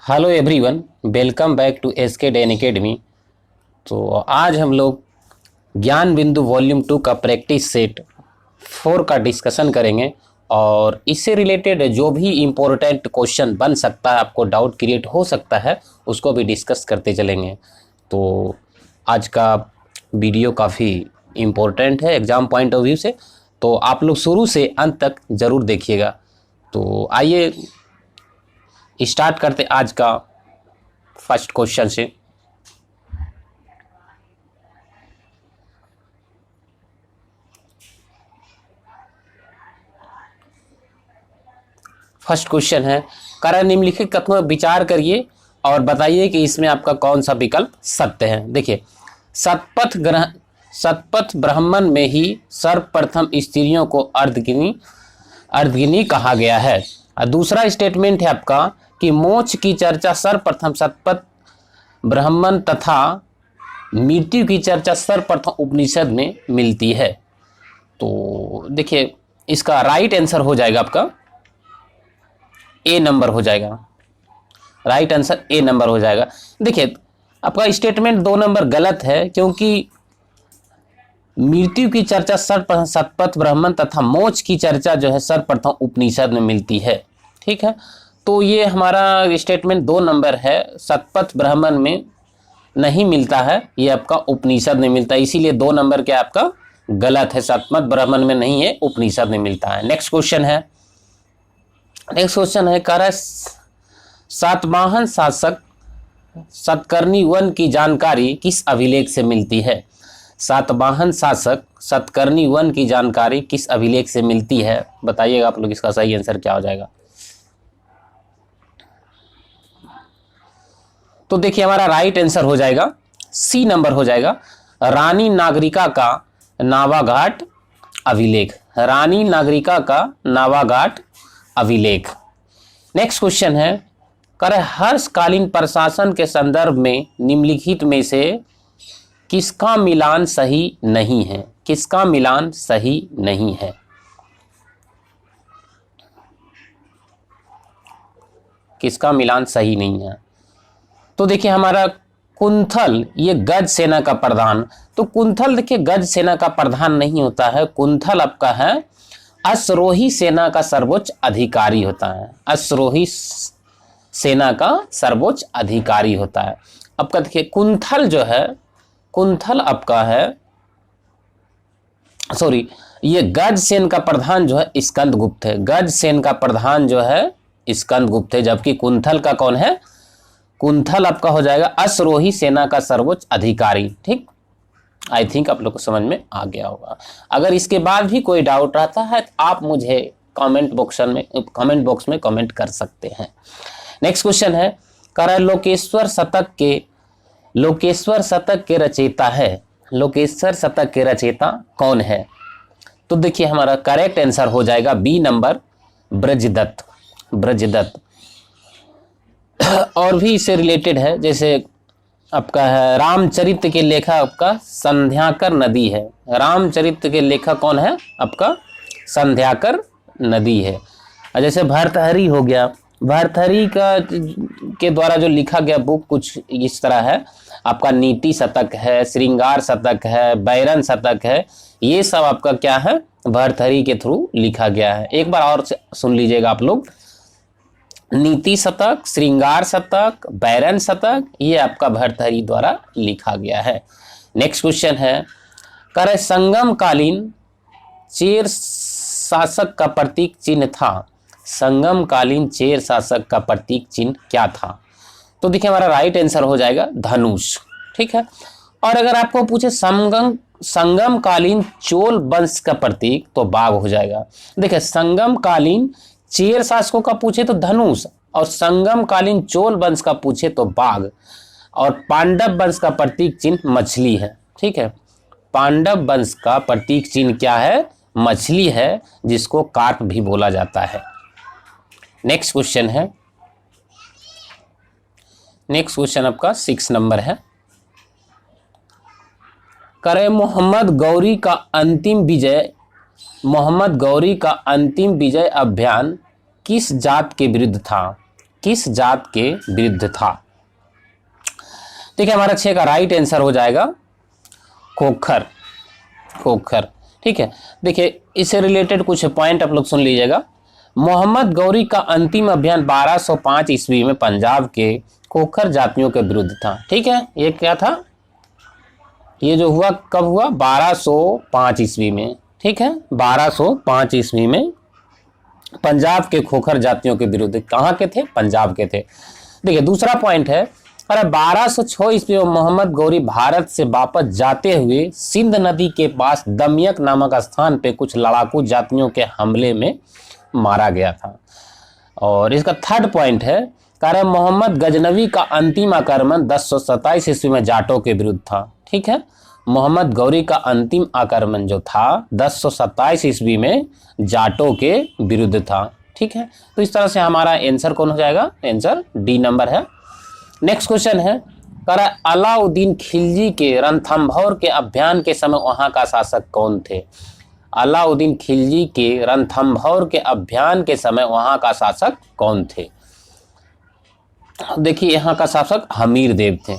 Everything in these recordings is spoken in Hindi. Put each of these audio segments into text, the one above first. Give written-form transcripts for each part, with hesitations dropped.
Hello everyone, welcome back to SK Dan academy. तो आज हम लोग ज्ञान बिंदु वॉल्यूम 2 का प्रैक्टिस सेट 4 का डिस्कशन करेंगे और इससे रिलेटेड जो भी इम्पोर्टेंट क्वेश्चन बन सकता है, आपको डाउट क्रिएट हो सकता है, उसको भी डिस्कस करते चलेंगे। तो आज का वीडियो काफ़ी इम्पोर्टेंट है एग्ज़ाम पॉइंट ऑफ व्यू से, तो आप लोग शुरू से अंत तक ज़रूर देखिएगा। तो आइए स्टार्ट करते आज का फर्स्ट क्वेश्चन से। फर्स्ट क्वेश्चन है, कार्य निम्नलिखित कथनों पर विचार करिए और बताइए कि इसमें आपका कौन सा विकल्प सत्य है। देखिए, सतपथ ब्राह्मण में ही सर्वप्रथम स्त्रियों को अर्धगिनी कहा गया है। और दूसरा स्टेटमेंट है आपका कि मोक्ष की चर्चा सर्वप्रथम सतपथ ब्राह्मण तथा मृत्यु की चर्चा सर्वप्रथम उपनिषद में मिलती है। तो देखिए, इसका राइट आंसर हो जाएगा आपका ए नंबर हो जाएगा। राइट आंसर ए नंबर हो जाएगा। देखिए, आपका स्टेटमेंट 2 नंबर गलत है, क्योंकि मृत्यु की चर्चा सर्वप्रथम सतपथ ब्राह्मण तथा मोक्ष की चर्चा जो है सर्वप्रथम उपनिषद में मिलती है। ठीक है, तो ये हमारा स्टेटमेंट 2 नंबर है, सतपथ ब्राह्मण में नहीं मिलता है, ये आपका उपनिषद में मिलता है, इसीलिए 2 नंबर क्या आपका गलत है, सतपथ ब्राह्मण में नहीं है, उपनिषद में मिलता है। नेक्स्ट क्वेश्चन है, कह रहा है सातवाहन शासक सतकर्णी वन की जानकारी किस अभिलेख से मिलती है। सातवाहन शासक सतकर्णी वन की जानकारी किस अभिलेख से मिलती है, बताइएगा आप लोग, इसका सही आंसर क्या हो जाएगा। तो देखिए, हमारा राइट आंसर हो जाएगा सी नंबर हो जाएगा, रानी नागरिका का नावाघाट अभिलेख। रानी नागरिका का नावाघाट अभिलेख। नेक्स्ट क्वेश्चन है, कर हर्षकालीन प्रशासन के संदर्भ में निम्नलिखित में से किसका मिलान सही नहीं है। किसका मिलान सही नहीं है। किसका मिलान सही नहीं है। तो देखिए, हमारा कुंथल, ये गज सेना का प्रधान, तो कुंथल देखिए गज सेना का प्रधान नहीं होता है, कुंथल आपका है अश्वरोही सेना का सर्वोच्च अधिकारी होता है। अश्वरोही सेना का सर्वोच्च अधिकारी होता है। आपका देखिए कुंथल जो है, कुंथल आपका है, सॉरी, ये गज सेन का प्रधान जो है स्कंदगुप्त है। गज सेन का प्रधान जो है स्कंदगुप्त है, जबकि कुंथल का कौन है, कुंथल आपका हो जाएगा अश्वरोही सेना का सर्वोच्च अधिकारी। ठीक, आई थिंक आप लोग को समझ में आ गया होगा। अगर इसके बाद भी कोई डाउट रहता है तो आप मुझे कमेंट बॉक्स में कमेंट कर सकते हैं। नेक्स्ट क्वेश्चन है, कर लोकेश्वर शतक के रचयिता है। लोकेश्वर शतक के रचयिता कौन है। तो देखिए, हमारा करेक्ट आंसर हो जाएगा बी नंबर, ब्रजदत्त। ब्रजदत्त और भी इससे रिलेटेड है, जैसे आपका है रामचरित्र के लेखक आपका संध्याकर नदी है। रामचरित्र के लेखक कौन है आपका, संध्याकर नदी है। और जैसे भर्तृहरि हो गया, भर्तृहरि के द्वारा जो लिखा गया बुक कुछ इस तरह है, आपका नीति शतक है, श्रृंगार शतक है, बैरन शतक है, ये सब आपका क्या है, भर्तृहरि के थ्रू लिखा गया है। एक बार और सुन लीजिएगा आप लोग, नीति शतक, श्रृंगार शतक, बैरन शतक, ये आपका भर्तृहरि द्वारा लिखा गया है। नेक्स्ट क्वेश्चन है, कर संगमकालीन चेर शासक का प्रतीक चिन्ह था। संगमकालीन चेर शासक का प्रतीक चिन्ह क्या था। तो देखिए, हमारा राइट आंसर हो जाएगा धनुष। ठीक है, और अगर आपको पूछे संगमकालीन चोल वंश का प्रतीक, तो बाघ हो जाएगा। देखिए, संगमकालीन चेर शासकों का पूछे तो धनुष, और संगमकालीन चोल वंश का पूछे तो बाघ, और पांडव वंश का प्रतीक चिन्ह मछली है। ठीक है, पांडव वंश का प्रतीक चिन्ह क्या है, मछली है, जिसको कार्प भी बोला जाता है। नेक्स्ट क्वेश्चन है, नेक्स्ट क्वेश्चन आपका 6 नंबर है, करे मोहम्मद गौरी का अंतिम विजय अभियान किस जात के विरुद्ध था। किस जात के विरुद्ध था? देखिए हमारा 6 का राइट आंसर हो जाएगा खोखर। खोखर, ठीक है। देखिए इससे रिलेटेड कुछ पॉइंट आप लोग सुन लीजिएगा। मोहम्मद गौरी का अंतिम अभियान 1205 ईस्वी में पंजाब के खोखर जातियों के विरुद्ध था, ठीक है। ये क्या था, ये जो हुआ कब हुआ, 1205 ईस्वी में, ठीक है। 1205 ईस्वी में पंजाब के खोखर जातियों के विरुद्ध। कहाँ के थे, पंजाब के थे। देखिए दूसरा पॉइंट है, अरे 1206 ईस्वी में मोहम्मद गौरी भारत से वापस जाते हुए सिंध नदी के पास दमियक नामक स्थान पे कुछ लड़ाकू जातियों के हमले में मारा गया था। और इसका थर्ड पॉइंट है, कारण मोहम्मद गजनवी का अंतिम आक्रमण 1027 ईस्वी में जाटों के विरुद्ध था, ठीक है। मोहम्मद गौरी का अंतिम आक्रमण जो था 1027 ईस्वी में जाटों के विरुद्ध था, ठीक है। तो इस तरह से हमारा आंसर कौन हो जाएगा, आंसर डी नंबर है। नेक्स्ट क्वेश्चन है, करा अलाउद्दीन खिलजी के रणथंभौर के अभियान के समय वहां का शासक कौन थे? अलाउद्दीन खिलजी के रणथंभौर के अभियान के समय वहां का शासक कौन थे? देखिए यहाँ का शासक हमीर देव थे।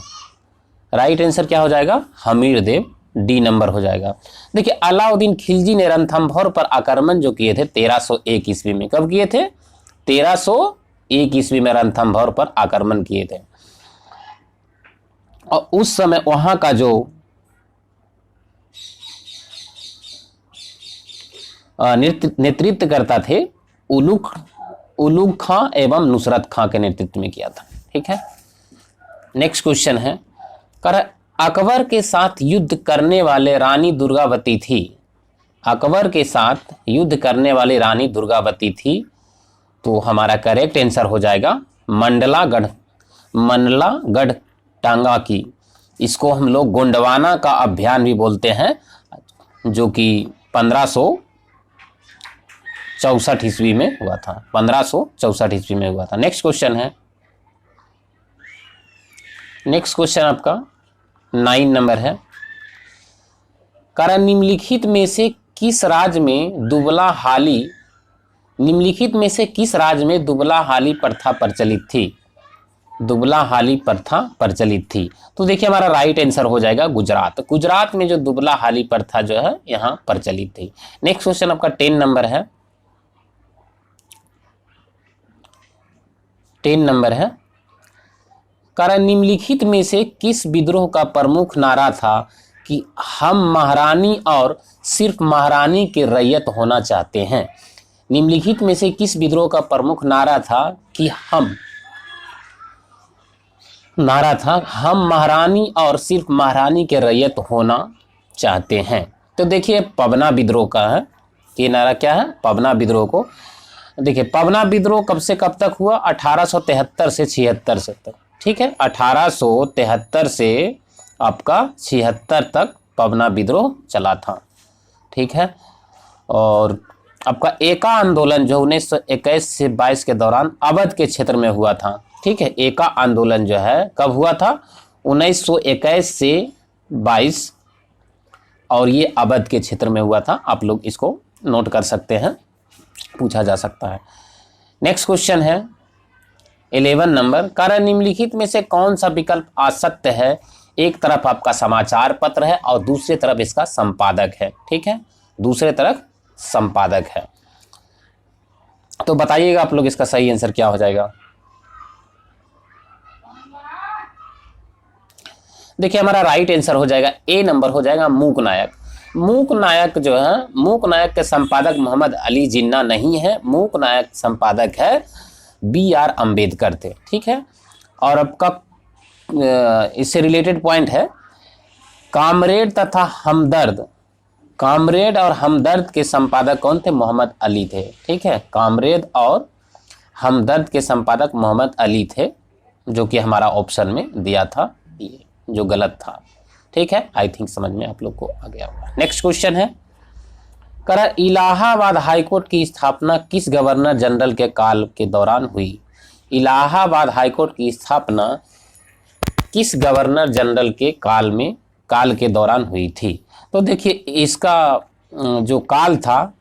राइट आंसर क्या हो जाएगा, हमीर देव, डी नंबर हो जाएगा। देखिए अलाउद्दीन खिलजी ने रणथंभौर पर आक्रमण जो किए थे 1301 ईस्वी में। कब किए थे, 1301 ईस्वी में रणथंभौर पर आक्रमण किए थे। और उस समय वहां का जो नेतृत्व करता थे उलूग खां एवं नुसरत खां के नेतृत्व में किया था, ठीक है। नेक्स्ट क्वेश्चन है, कर अकबर के साथ युद्ध करने वाले रानी दुर्गावती थी। अकबर के साथ युद्ध करने वाली रानी दुर्गावती थी, तो हमारा करेक्ट आंसर हो जाएगा मंडलागढ़ टांगा की। इसको हम लोग गोंडवाना का अभियान भी बोलते हैं, जो कि 1564 ईस्वी में हुआ था। 1564 ईस्वी में हुआ था। नेक्स्ट क्वेश्चन है, नेक्स्ट क्वेश्चन आपका 9 नंबर है, कारण निम्नलिखित में से किस राज्य में दुबला हाली प्रथा प्रचलित थी? दुबला हाली प्रथा प्रचलित थी। तो देखिए हमारा राइट आंसर हो जाएगा गुजरात। गुजरात में जो दुबला हाली प्रथा जो है यहाँ प्रचलित थी। नेक्स्ट क्वेश्चन आपका 10 नंबर है। 10 नंबर है, कारण निम्नलिखित में से किस विद्रोह का प्रमुख नारा था कि हम महारानी और सिर्फ महारानी के रैयत होना चाहते हैं? निम्नलिखित में से किस विद्रोह का प्रमुख नारा था कि हम महारानी और सिर्फ महारानी के रैयत होना चाहते हैं? तो देखिए पवना विद्रोह का है ये नारा। क्या है, पवना विद्रोह को। देखिए पवना विद्रोह कब से कब तक हुआ, 1873 से 76 से तक, ठीक है। 1873 से आपका 76 तक पवना विद्रोह चला था, ठीक है। और आपका एका आंदोलन जो 1921 से 22 के दौरान अवध के क्षेत्र में हुआ था, ठीक है। एका आंदोलन जो है कब हुआ था, 1921 से 22, और ये अवध के क्षेत्र में हुआ था। आप लोग इसको नोट कर सकते हैं, पूछा जा सकता है। नेक्स्ट क्वेश्चन है 11 नंबर, कारण निम्नलिखित में से कौन सा विकल्प असत्य है? एक तरफ आपका समाचार पत्र है और दूसरी तरफ इसका संपादक है, ठीक है। दूसरे तरफ संपादक है। तो बताइएगा आप लोग इसका सही आंसर क्या हो जाएगा। देखिए हमारा राइट आंसर हो जाएगा ए नंबर हो जाएगा मूक नायक। मूक नायक जो है, मूक नायक के संपादक मोहम्मद अली जिन्ना नहीं है। मूक नायक संपादक है BR अम्बेडकर थे, ठीक है। और आपका इससे रिलेटेड पॉइंट है, कामरेड तथा हमदर्द, कामरेड और हमदर्द के संपादक कौन थे? मोहम्मद अली थे, ठीक है। कामरेड और हमदर्द के संपादक मोहम्मद अली थे, जो कि हमारा ऑप्शन में दिया था ये, जो गलत था, ठीक है। आई थिंक समझ में आप लोग को आ गया होगा। नेक्स्ट क्वेश्चन है, करा इलाहाबाद हाईकोर्ट की स्थापना किस गवर्नर जनरल के काल के दौरान हुई? इलाहाबाद हाईकोर्ट की स्थापना किस गवर्नर जनरल के काल के दौरान हुई थी? तो देखिए इसका जो काल था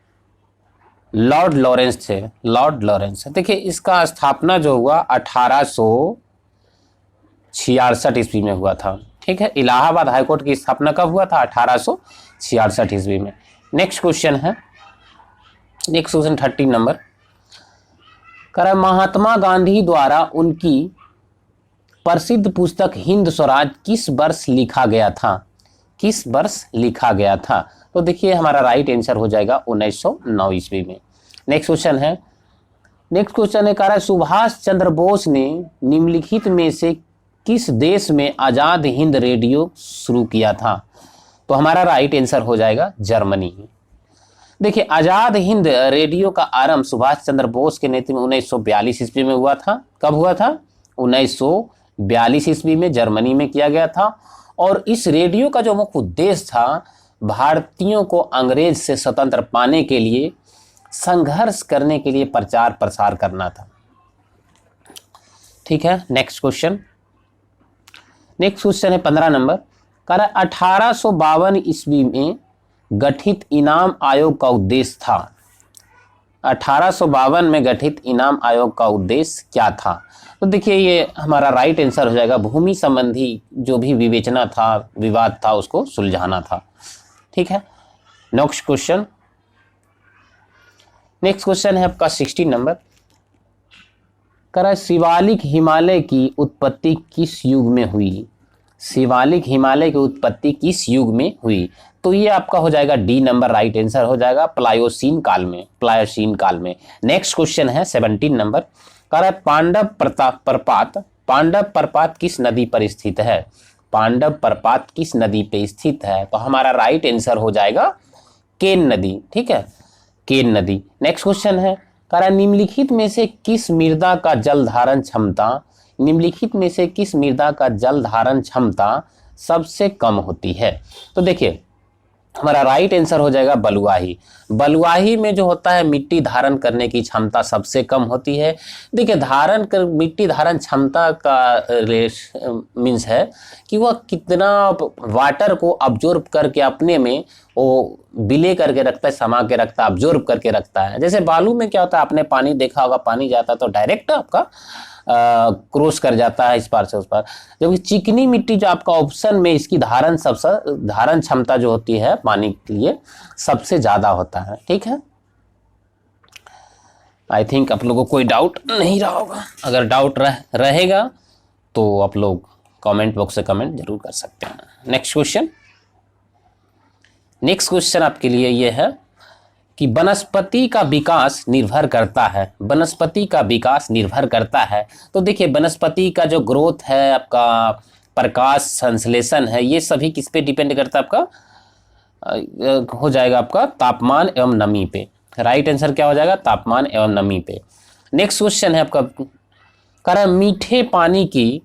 लॉर्ड लॉरेंस थे, लॉर्ड लॉरेंस। देखिए इसका स्थापना जो हुआ 1866 ईस्वी में हुआ था। ठीक है, इलाहाबाद हाईकोर्ट की स्थापना कब हुआ था? 1866 ईस्वी में। नेक्स्ट क्वेश्चन है, नेक्स्ट क्वेश्चन 13 नंबर कर महात्मा गांधी द्वारा उनकी प्रसिद्ध पुस्तक हिंद स्वराज किस वर्ष लिखा गया था? किस वर्ष लिखा गया था? तो देखिए हमारा राइट आंसर हो जाएगा 1909 ईस्वी में। नेक्स्ट क्वेश्चन है, नेक्स्ट क्वेश्चन है कह सुभाष चंद्र बोस ने निम्नलिखित में से किस देश में आजाद हिंद रेडियो शुरू किया था? तो हमारा राइट आंसर हो जाएगा जर्मनी। देखिए आजाद हिंद रेडियो का आरंभ सुभाष चंद्र बोस के नेतृत्व में 1942 ईस्वी में हुआ था। कब हुआ था? 1942 ईस्वी में जर्मनी में किया गया था। और इस रेडियो का जो मुख्य उद्देश्य था भारतीयों को अंग्रेज से स्वतंत्र पाने के लिए संघर्ष करने के लिए प्रचार प्रसार करना था। ठीक है, नेक्स्ट क्वेश्चन, नेक्स्ट क्वेश्चन है 15 नंबर कह रहा 1852 ईस्वी में गठित इनाम आयोग का उद्देश्य था। 1852 में गठित इनाम आयोग का उद्देश्य क्या था? तो देखिए ये हमारा राइट आंसर हो जाएगा भूमि संबंधी जो भी विवेचना था, विवाद था, उसको सुलझाना था। ठीक है, नेक्स्ट क्वेश्चन, नेक्स्ट क्वेश्चन है आपका 16 नंबर कह रहा है शिवालिक हिमालय की उत्पत्ति किस युग में हुई? शिवालिक हिमालय की उत्पत्ति किस युग में हुई? तो ये आपका हो जाएगा डी नंबर, राइट आंसर हो जाएगा प्लायोसीन काल में, प्लायोसीन काल में। नेक्स्ट क्वेश्चन है 17 नंबर कह रहा है पांडव प्रपात, पांडव प्रपात किस नदी पर स्थित है? पांडव प्रपात किस नदी पे स्थित है? तो हमारा राइट आंसर हो जाएगा केन नदी। ठीक है, केन नदी। नेक्स्ट क्वेश्चन है कह रहा है निम्नलिखित में से किस मृदा का जल धारण क्षमता, निम्नलिखित में से किस मृदा का जल धारण क्षमता सबसे कम होती है? तो देखिए हमारा राइट आंसर हो जाएगा बलुआही। बलुआही में जो होता है मिट्टी धारण करने की क्षमता सबसे कम होती है। देखिए धारण कर मिट्टी धारण क्षमता का मीन्स है कि वह कितना वाटर को अब्जॉर्ब करके अपने में वो बिले करके रखता है, समा के रखता है, अब्जॉर्ब करके रखता है। जैसे बालू में क्या होता है, आपने पानी देखा होगा, पानी जाता है तो डायरेक्ट आपका क्रॉस कर जाता है इस पार से उस पार, जबकि चिकनी मिट्टी जो आपका ऑप्शन में इसकी धारण क्षमता जो होती है पानी के लिए सबसे ज्यादा होता है। ठीक है, आई थिंक आप लोगों को कोई डाउट नहीं रहा होगा। अगर डाउट रहेगा तो आप लोग कमेंट बॉक्स से कमेंट जरूर कर सकते हैं। नेक्स्ट क्वेश्चन, नेक्स्ट क्वेश्चन आपके लिए ये है कि वनस्पति का विकास निर्भर करता है, वनस्पति का विकास निर्भर करता है। तो देखिए वनस्पति का जो ग्रोथ है, आपका प्रकाश संश्लेषण है, ये सभी किस पे डिपेंड करता है? आपका हो जाएगा आपका तापमान एवं नमी पे। राइट आंसर क्या हो जाएगा? तापमान एवं नमी पे। नेक्स्ट क्वेश्चन है आपका कह रहा है मीठे पानी की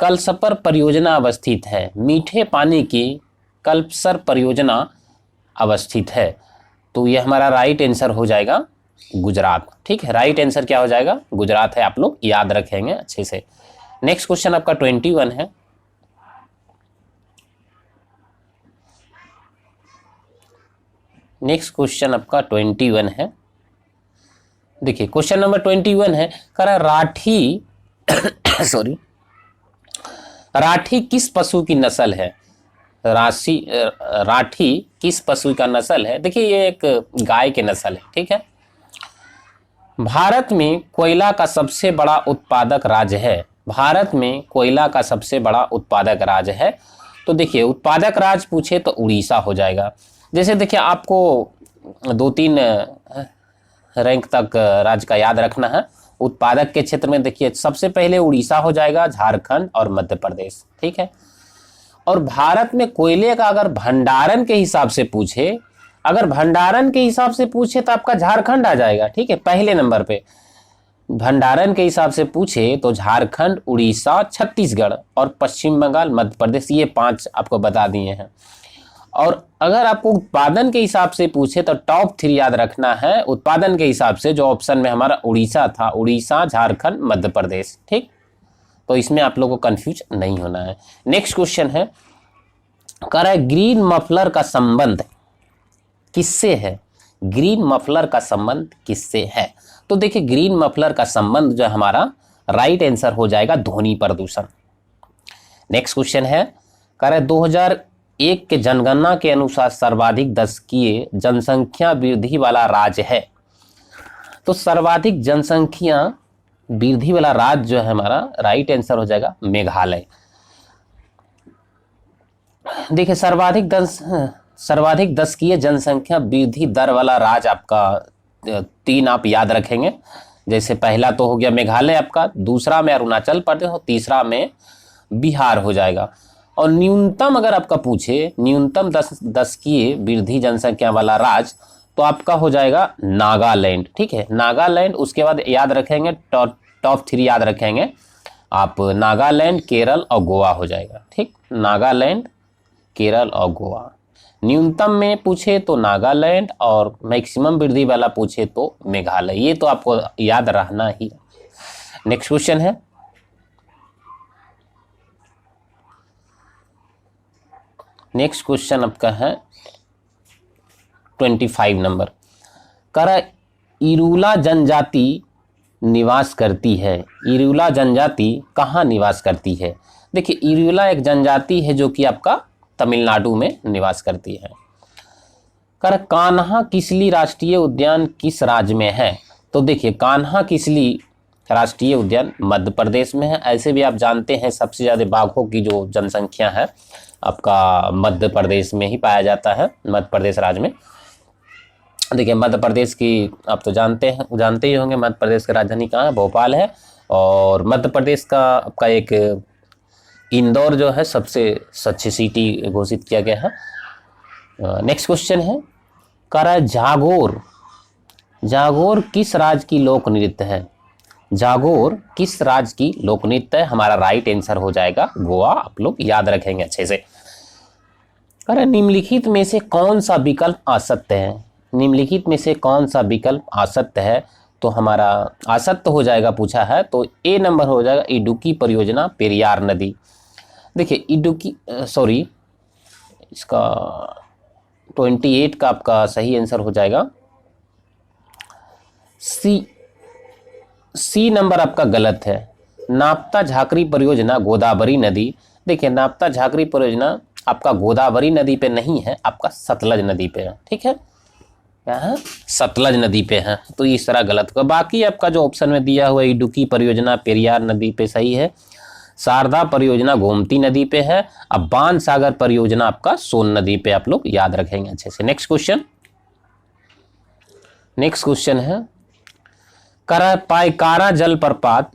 कलसपर परियोजना अवस्थित है। मीठे पानी की कलसपर परियोजना अवस्थित है, तो ये हमारा राइट आंसर हो जाएगा गुजरात। ठीक है, राइट आंसर क्या हो जाएगा? गुजरात है। आप लोग याद रखेंगे अच्छे से। नेक्स्ट क्वेश्चन आपका 21 है। नेक्स्ट क्वेश्चन आपका 21 है। देखिए क्वेश्चन नंबर 21 है कह रहा राठी सॉरी, राठी किस पशु की नस्ल है? राठी किस पशु का नस्ल है? देखिए ये एक गाय के नस्ल है। ठीक है, भारत में कोयला का सबसे बड़ा उत्पादक राज्य है। भारत में कोयला का सबसे बड़ा उत्पादक राज्य है। तो देखिए उत्पादक राज्य पूछे तो उड़ीसा हो जाएगा। जैसे देखिए आपको 2-3 रैंक तक राज्य का याद रखना है। उत्पादक के क्षेत्र में देखिए सबसे पहले उड़ीसा हो जाएगा, झारखंड और मध्य प्रदेश। ठीक है, और भारत में कोयले का अगर भंडारण के हिसाब से पूछे, अगर भंडारण के हिसाब से पूछे तो आपका झारखंड आ जाएगा। ठीक है, पहले नंबर पे भंडारण के हिसाब से पूछे तो झारखंड, उड़ीसा, छत्तीसगढ़ और पश्चिम बंगाल, मध्य प्रदेश, ये 5 आपको बता दिए हैं। और अगर आपको उत्पादन के हिसाब से पूछे तो टॉप 3 याद रखना है उत्पादन के हिसाब से, जो ऑप्शन में हमारा उड़ीसा था, उड़ीसा, झारखंड, मध्य प्रदेश। ठीक, तो इसमें आप लोगों को कंफ्यूज नहीं होना है। नेक्स्ट क्वेश्चन है कह रहा है ग्रीन मफलर का संबंध किससे है? ग्रीन मफलर का संबंध किससे है? तो देखिए ग्रीन मफलर का संबंध जो है हमारा राइट आंसर हो जाएगा ध्वनि प्रदूषण। नेक्स्ट क्वेश्चन है, कह रहे 2001 के जनगणना के अनुसार सर्वाधिक दशकीय जनसंख्या वृद्धि वाला राज्य है। तो सर्वाधिक जनसंख्या वृद्धि वाला राज्य जो है हमारा राइट आंसर हो जाएगा मेघालय। देखिए सर्वाधिक दशकीय जनसंख्या वृद्धि दर वाला राज्य आपका 3 आप याद रखेंगे। जैसे पहला तो हो गया मेघालय आपका, दूसरा में अरुणाचल प्रदेश और तीसरा में बिहार हो जाएगा। और न्यूनतम अगर आपका पूछे न्यूनतम दशकीय वृद्धि जनसंख्या वाला राज्य तो आपका हो जाएगा नागालैंड। ठीक है, नागालैंड। उसके बाद याद रखेंगे टॉप 3 याद रखेंगे आप, नागालैंड, केरल और गोवा हो जाएगा। ठीक, नागालैंड, केरल और गोवा। न्यूनतम में पूछे तो नागालैंड और मैक्सिमम वृद्धि वाला पूछे तो मेघालय। ये तो आपको याद रहना ही। नेक्स्ट क्वेश्चन है, नेक्स्ट क्वेश्चन आपका है 25 नंबर। करा इरूला जनजाति निवास करती है। इरूला जनजाति कहाँ निवास करती है? देखिए इरूला एक जनजाति है जो कि आपका तमिलनाडु में निवास करती है। कर कान्हा किसली राष्ट्रीय उद्यान किस राज्य में है? तो देखिए कान्हा किसली राष्ट्रीय उद्यान मध्य प्रदेश में है। ऐसे भी आप जानते हैं सबसे ज़्यादा बाघों की जो जनसंख्या है आपका मध्य प्रदेश में ही पाया जाता है, मध्य प्रदेश राज्य में। देखिए मध्य प्रदेश की आप तो जानते ही होंगे, मध्य प्रदेश की राजधानी कहाँ है? भोपाल है। और मध्य प्रदेश का आपका एक इंदौर जो है सबसे अच्छी सिटी घोषित किया गया है। नेक्स्ट क्वेश्चन है, करा जागोर किस राज्य की लोक नृत्य है? जागोर किस राज्य की लोक नृत्य है? हमारा राइट आंसर हो जाएगा गोवा। आप लोग याद रखेंगे अच्छे से। करा निम्नलिखित में से कौन सा विकल्प असत्य है? निम्नलिखित में से कौन सा विकल्प असत्य है? तो हमारा असत्य हो जाएगा पूछा है तो ए नंबर हो जाएगा इडुक्की परियोजना पेरियार नदी। देखिए इसका 28 का आपका सही आंसर हो जाएगा सी नंबर आपका गलत है। नाप्ता झाकरी परियोजना गोदावरी नदी। देखिए नाप्ता झाकरी परियोजना आपका गोदावरी नदी पे नहीं है, आपका सतलज नदी पे है। ठीक है, यहाँ सतलज नदी पे है, तो इस तरह गलत होगा। बाकी आपका जो ऑप्शन में दिया हुआ इडुक्की परियोजना पेरियार नदी पे सही है। शारदा परियोजना गोमती नदी पे है। अब बाण सागर परियोजना आपका सोन नदी पे। आप लोग याद रखेंगे अच्छे से। नेक्स्ट क्वेश्चन है, पायकारा जलप्रपात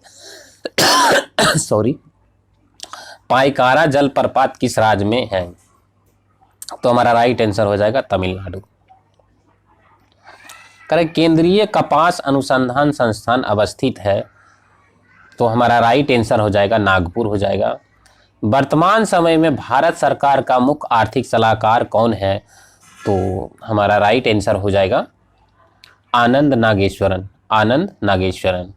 पायकारा जलप्रपात किस राज्य में है? तो हमारा राइट आंसर हो जाएगा तमिलनाडु। केंद्रीय कपास अनुसंधान संस्थान अवस्थित है, तो हमारा राइट आंसर हो जाएगा नागपुर हो जाएगा। वर्तमान समय में भारत सरकार का मुख्य आर्थिक सलाहकार कौन है? तो हमारा राइट आंसर हो जाएगा आनंद नागेश्वरन।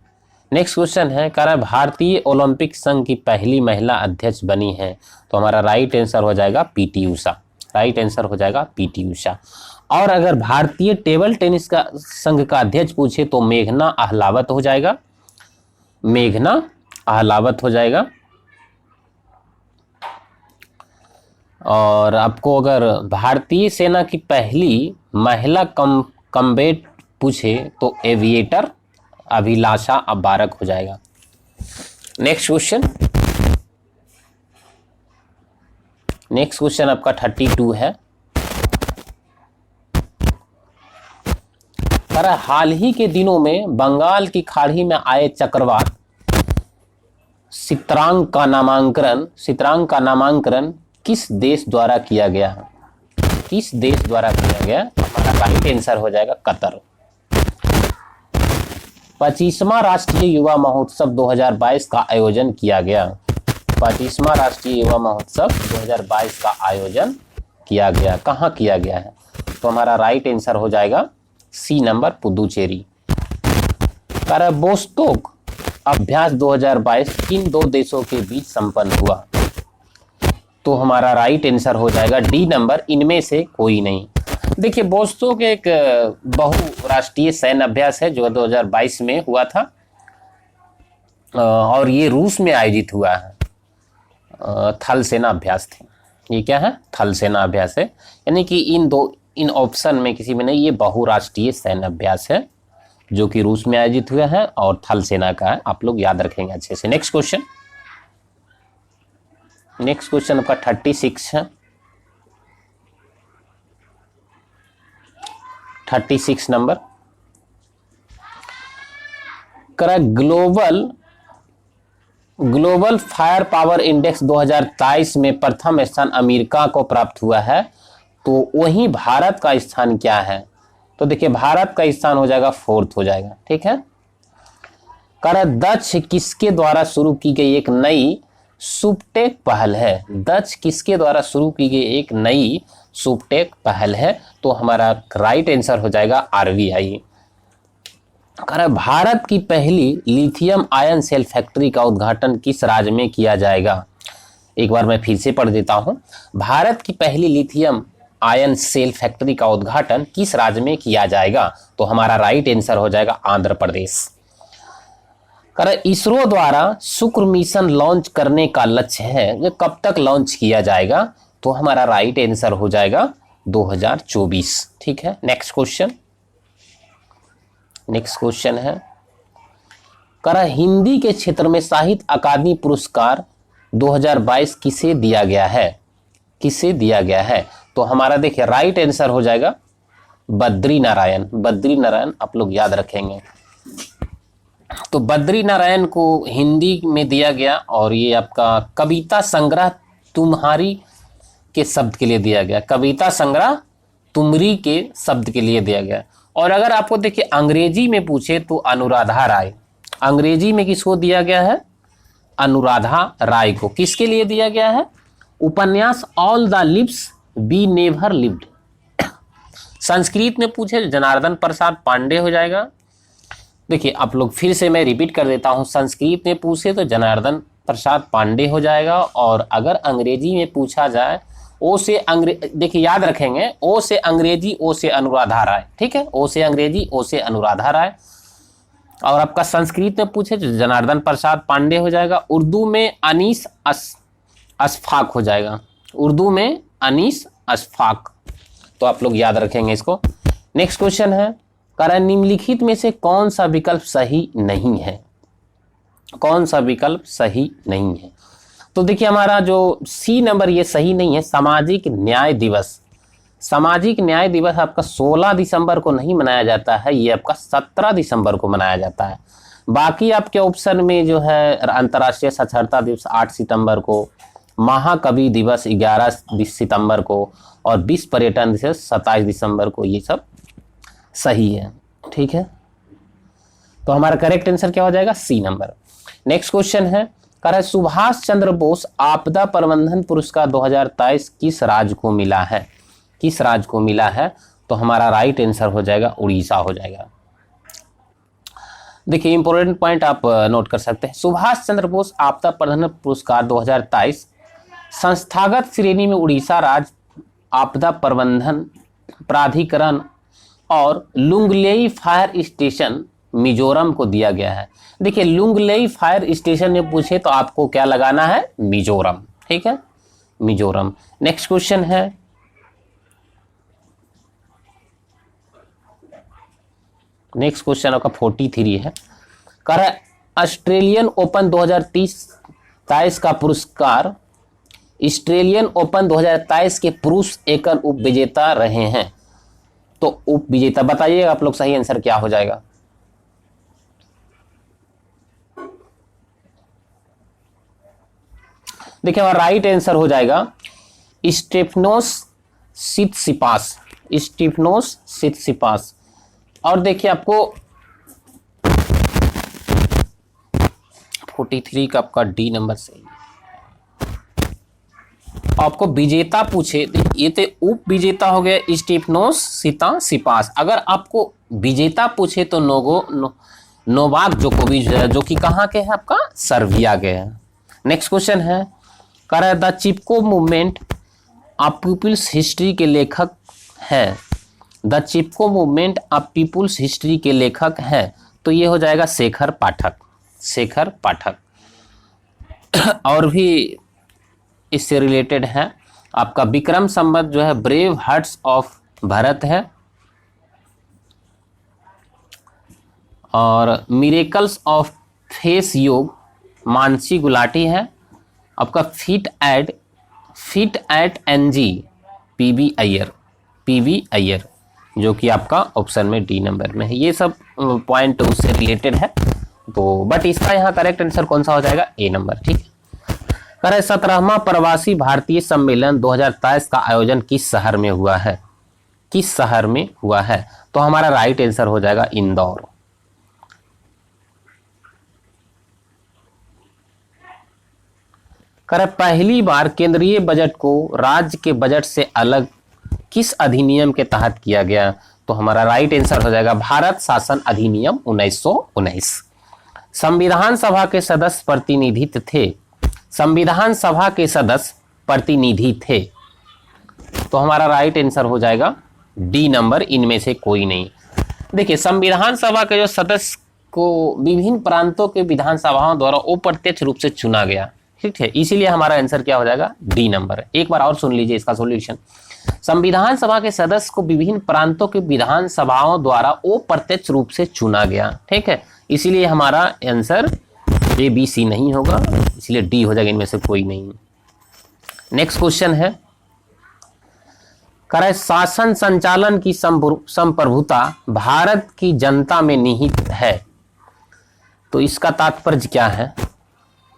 नेक्स्ट क्वेश्चन है, भारतीय ओलंपिक संघ की पहली महिला अध्यक्ष बनी है? तो हमारा राइट आंसर हो जाएगा पीटी उषा। राइट आंसर हो जाएगा पीटी उषा। और अगर भारतीय टेबल टेनिस का संघ का अध्यक्ष पूछे तो मेघना अहलावत हो जाएगा। और आपको अगर भारतीय सेना की पहली महिला कम्बैट पूछे तो एविएटर अभिलाषा अबारक हो जाएगा। नेक्स्ट क्वेश्चन आपका 32 है। हाल ही के दिनों में बंगाल की खाड़ी में आए चक्रवात सित्रांग का नामांकन किस देश द्वारा किया गया? हमारा राइट आंसर हो जाएगा कतर। 25वां राष्ट्रीय युवा महोत्सव 2022 का आयोजन किया गया। 25वां राष्ट्रीय युवा महोत्सव 2022 का आयोजन किया गया, कहाँ किया गया है? तो हमारा राइट आंसर हो जाएगा सी नंबर पुदुचेरी। बोस्टोक अभ्यास 2022 किन 2 देशों के बीच संपन्न हुआ? तो हमारा राइट आंसर हो जाएगा डी नंबर इनमें से कोई नहीं। देखिए बोस्तों के एक बहुराष्ट्रीय सैन्य अभ्यास है जो 2022 में हुआ था और ये रूस में आयोजित हुआ है। थल सेना अभ्यास थे। ये क्या है? थल सेना अभ्यास है, यानी कि इन ऑप्शन में किसी में नहीं, ये बहुराष्ट्रीय सैन्य अभ्यास है जो कि रूस में आयोजित हुआ है और थल सेना का है। आप लोग याद रखेंगे अच्छे से। नेक्स्ट क्वेश्चन आपका 36 है। 36 नंबर करा ग्लोबल फायर पावर इंडेक्स 2023 में प्रथम स्थान अमेरिका को प्राप्त हुआ है, तो वहीं भारत का स्थान क्या है? तो देखिए भारत का स्थान हो जाएगा 4th हो जाएगा। ठीक है। करा दक्ष किसके द्वारा शुरू की गई एक नई सुपटेक पहल है? दक्ष किसके द्वारा शुरू की गई एक नई सुपटेक पहल है? तो हमारा राइट आंसर हो जाएगा RVI। भारत की पहली लिथियम आयन सेल फैक्ट्री का उद्घाटन किस राज्य में किया जाएगा? एक बार मैं फिर से पढ़ देता हूं। भारत की पहली लिथियम आयन सेल फैक्ट्री का उद्घाटन किस राज्य में किया जाएगा? तो हमारा राइट आंसर हो जाएगा आंध्र प्रदेश। इसरो द्वारा शुक्र मिशन लॉन्च करने का लक्ष्य है, ये कब तक लॉन्च किया जाएगा? तो हमारा राइट आंसर हो जाएगा 2024। ठीक है। नेक्स्ट क्वेश्चन है हिंदी के क्षेत्र में साहित्य अकादमी पुरस्कार 2022 किसे दिया गया है? तो हमारा देखिए राइट आंसर हो जाएगा बद्री नारायण। आप लोग याद रखेंगे। तो बद्री नारायण को हिंदी में दिया गया और ये आपका कविता संग्रह तुम्हारी के शब्द के लिए दिया गया। कविता संग्रह तुमरी के शब्द के लिए दिया गया। और अगर आपको देखिए अंग्रेजी में पूछे तो अनुराधा राय। अंग्रेजी में किसको दिया गया है? अनुराधा राय को। किसके लिए दिया गया है? उपन्यास all the leaves be never lived. Sanskrit में पूछे जनार्दन प्रसाद पांडे हो जाएगा। देखिए आप लोग फिर से मैं रिपीट कर देता हूं, संस्कृत में पूछे तो जनार्दन प्रसाद पांडे हो जाएगा। और अगर अंग्रेजी में पूछा जाए देखिए याद रखेंगे, ओ से अंग्रेजी ओ से अनुराधा राय। ठीक है। ओ से अंग्रेजी ओ से अनुराधा राय। और आपका संस्कृत में पूछे तो जनार्दन प्रसाद पांडे हो जाएगा। उर्दू में अनीस अशफाक हो जाएगा। उर्दू में अनीस अशफाक। तो आप लोग याद रखेंगे इसको। नेक्स्ट क्वेश्चन है निम्नलिखित में से कौन सा विकल्प सही नहीं है? तो देखिए हमारा जो सी नंबर ये सही नहीं है। सामाजिक न्याय दिवस आपका 16 दिसंबर को नहीं मनाया जाता है, ये आपका 17 दिसंबर को मनाया जाता है। बाकी आपके ऑप्शन में जो है अंतर्राष्ट्रीय साक्षरता दिवस 8 सितंबर को, महाकवि दिवस 11 सितंबर को और विश्व पर्यटन दिवस 27 दिसंबर को, ये सब सही है। ठीक है। तो हमारा करेक्ट आंसर क्या हो जाएगा? सी नंबर। नेक्स्ट क्वेश्चन है सुभाष चंद्र बोस आपदा प्रबंधन पुरस्कार 2023 किस राज्य को मिला है? तो हमारा राइट आंसर हो जाएगा उड़ीसा हो जाएगा। देखिए इंपॉर्टेंट पॉइंट आप नोट कर सकते हैं। सुभाष चंद्र बोस आपदा प्रबंधन पुरस्कार 2023 संस्थागत श्रेणी में उड़ीसा राज्य आपदा प्रबंधन प्राधिकरण और लुंगलेई फायर स्टेशन मिजोरम को दिया गया है। देखिए लुंगलेई फायर स्टेशन में पूछे तो आपको क्या लगाना है? मिजोरम। ठीक है, मिजोरम। नेक्स्ट क्वेश्चन है आपका 43 है। ऑस्ट्रेलियन ओपन 2023 का पुरस्कार ऑस्ट्रेलियन ओपन 2023 के पुरुष एकल उप विजेता रहे हैं। तो उप विजेता बताइएगा आप लोग, सही आंसर क्या हो जाएगा? देखिए हमारा राइट आंसर हो जाएगा स्टेफनोस सिटसिपास। और देखिए आपको 43 का आपका डी नंबर सही। आपको विजेता पूछे, ये तो उप विजेता हो गया स्टेफनोस सिटसिपास। अगर आपको विजेता पूछे तो नोवाक जोकोविच, जो कि कहाँ के हैं? आपका सर्बिया के हैं। नेक्स्ट क्वेश्चन है the Chipko movement of people's history के लेखक हैं। The Chipko movement of people's history के लेखक हैं, तो ये हो जाएगा शेखर पाठक, शेखर पाठक। और भी इससे रिलेटेड है आपका विक्रम संवत जो है ब्रेव हार्ट्स ऑफ भरत है, और मिरेकल्स ऑफ फेस योग मानसी गुलाटी है। आपका fit at NG PV Iyer, PV Iyer, जो कि आपका ऑप्शन में डी नंबर में है। ये सब पॉइंट उससे रिलेटेड है, तो बट इसका यहाँ करेक्ट आंसर कौन सा हो जाएगा, ए नंबर। ठीक है, कह रहे 17वां प्रवासी भारतीय सम्मेलन 2023 का आयोजन किस शहर में हुआ है, किस शहर में हुआ है, तो हमारा राइट आंसर हो जाएगा इंदौर। कह रहे पहली बार केंद्रीय बजट को राज्य के बजट से अलग किस अधिनियम के तहत किया गया, तो हमारा राइट आंसर हो जाएगा भारत शासन अधिनियम 1919। संविधान सभा के सदस्य प्रतिनिधित्व थे, संविधान सभा के सदस्य प्रतिनिधि थे, तो हमारा राइट आंसर हो जाएगा डी नंबर, इनमें से कोई नहीं। देखिए संविधान सभा के जो सदस्य को विभिन्न प्रांतों के विधानसभाओं द्वारा अप्रत्यक्ष रूप से चुना गया, ठीक है, इसीलिए हमारा आंसर क्या हो जाएगा, डी नंबर। एक बार और सुन लीजिए इसका सॉल्यूशन। संविधान सभा के सदस्य को विभिन्न प्रांतों के विधानसभाओं द्वारा अप्रत्यक्ष रूप से चुना गया, ठीक है, इसीलिए हमारा आंसर ए बी सी नहीं होगा, इसलिए डी हो जाएगा, इनमें से कोई नहीं। नेक्स्ट क्वेश्चन है, कह रहा है शासन संचालन की संप्रभुता भारत की जनता में निहित है, तो इसका तात्पर्य क्या है,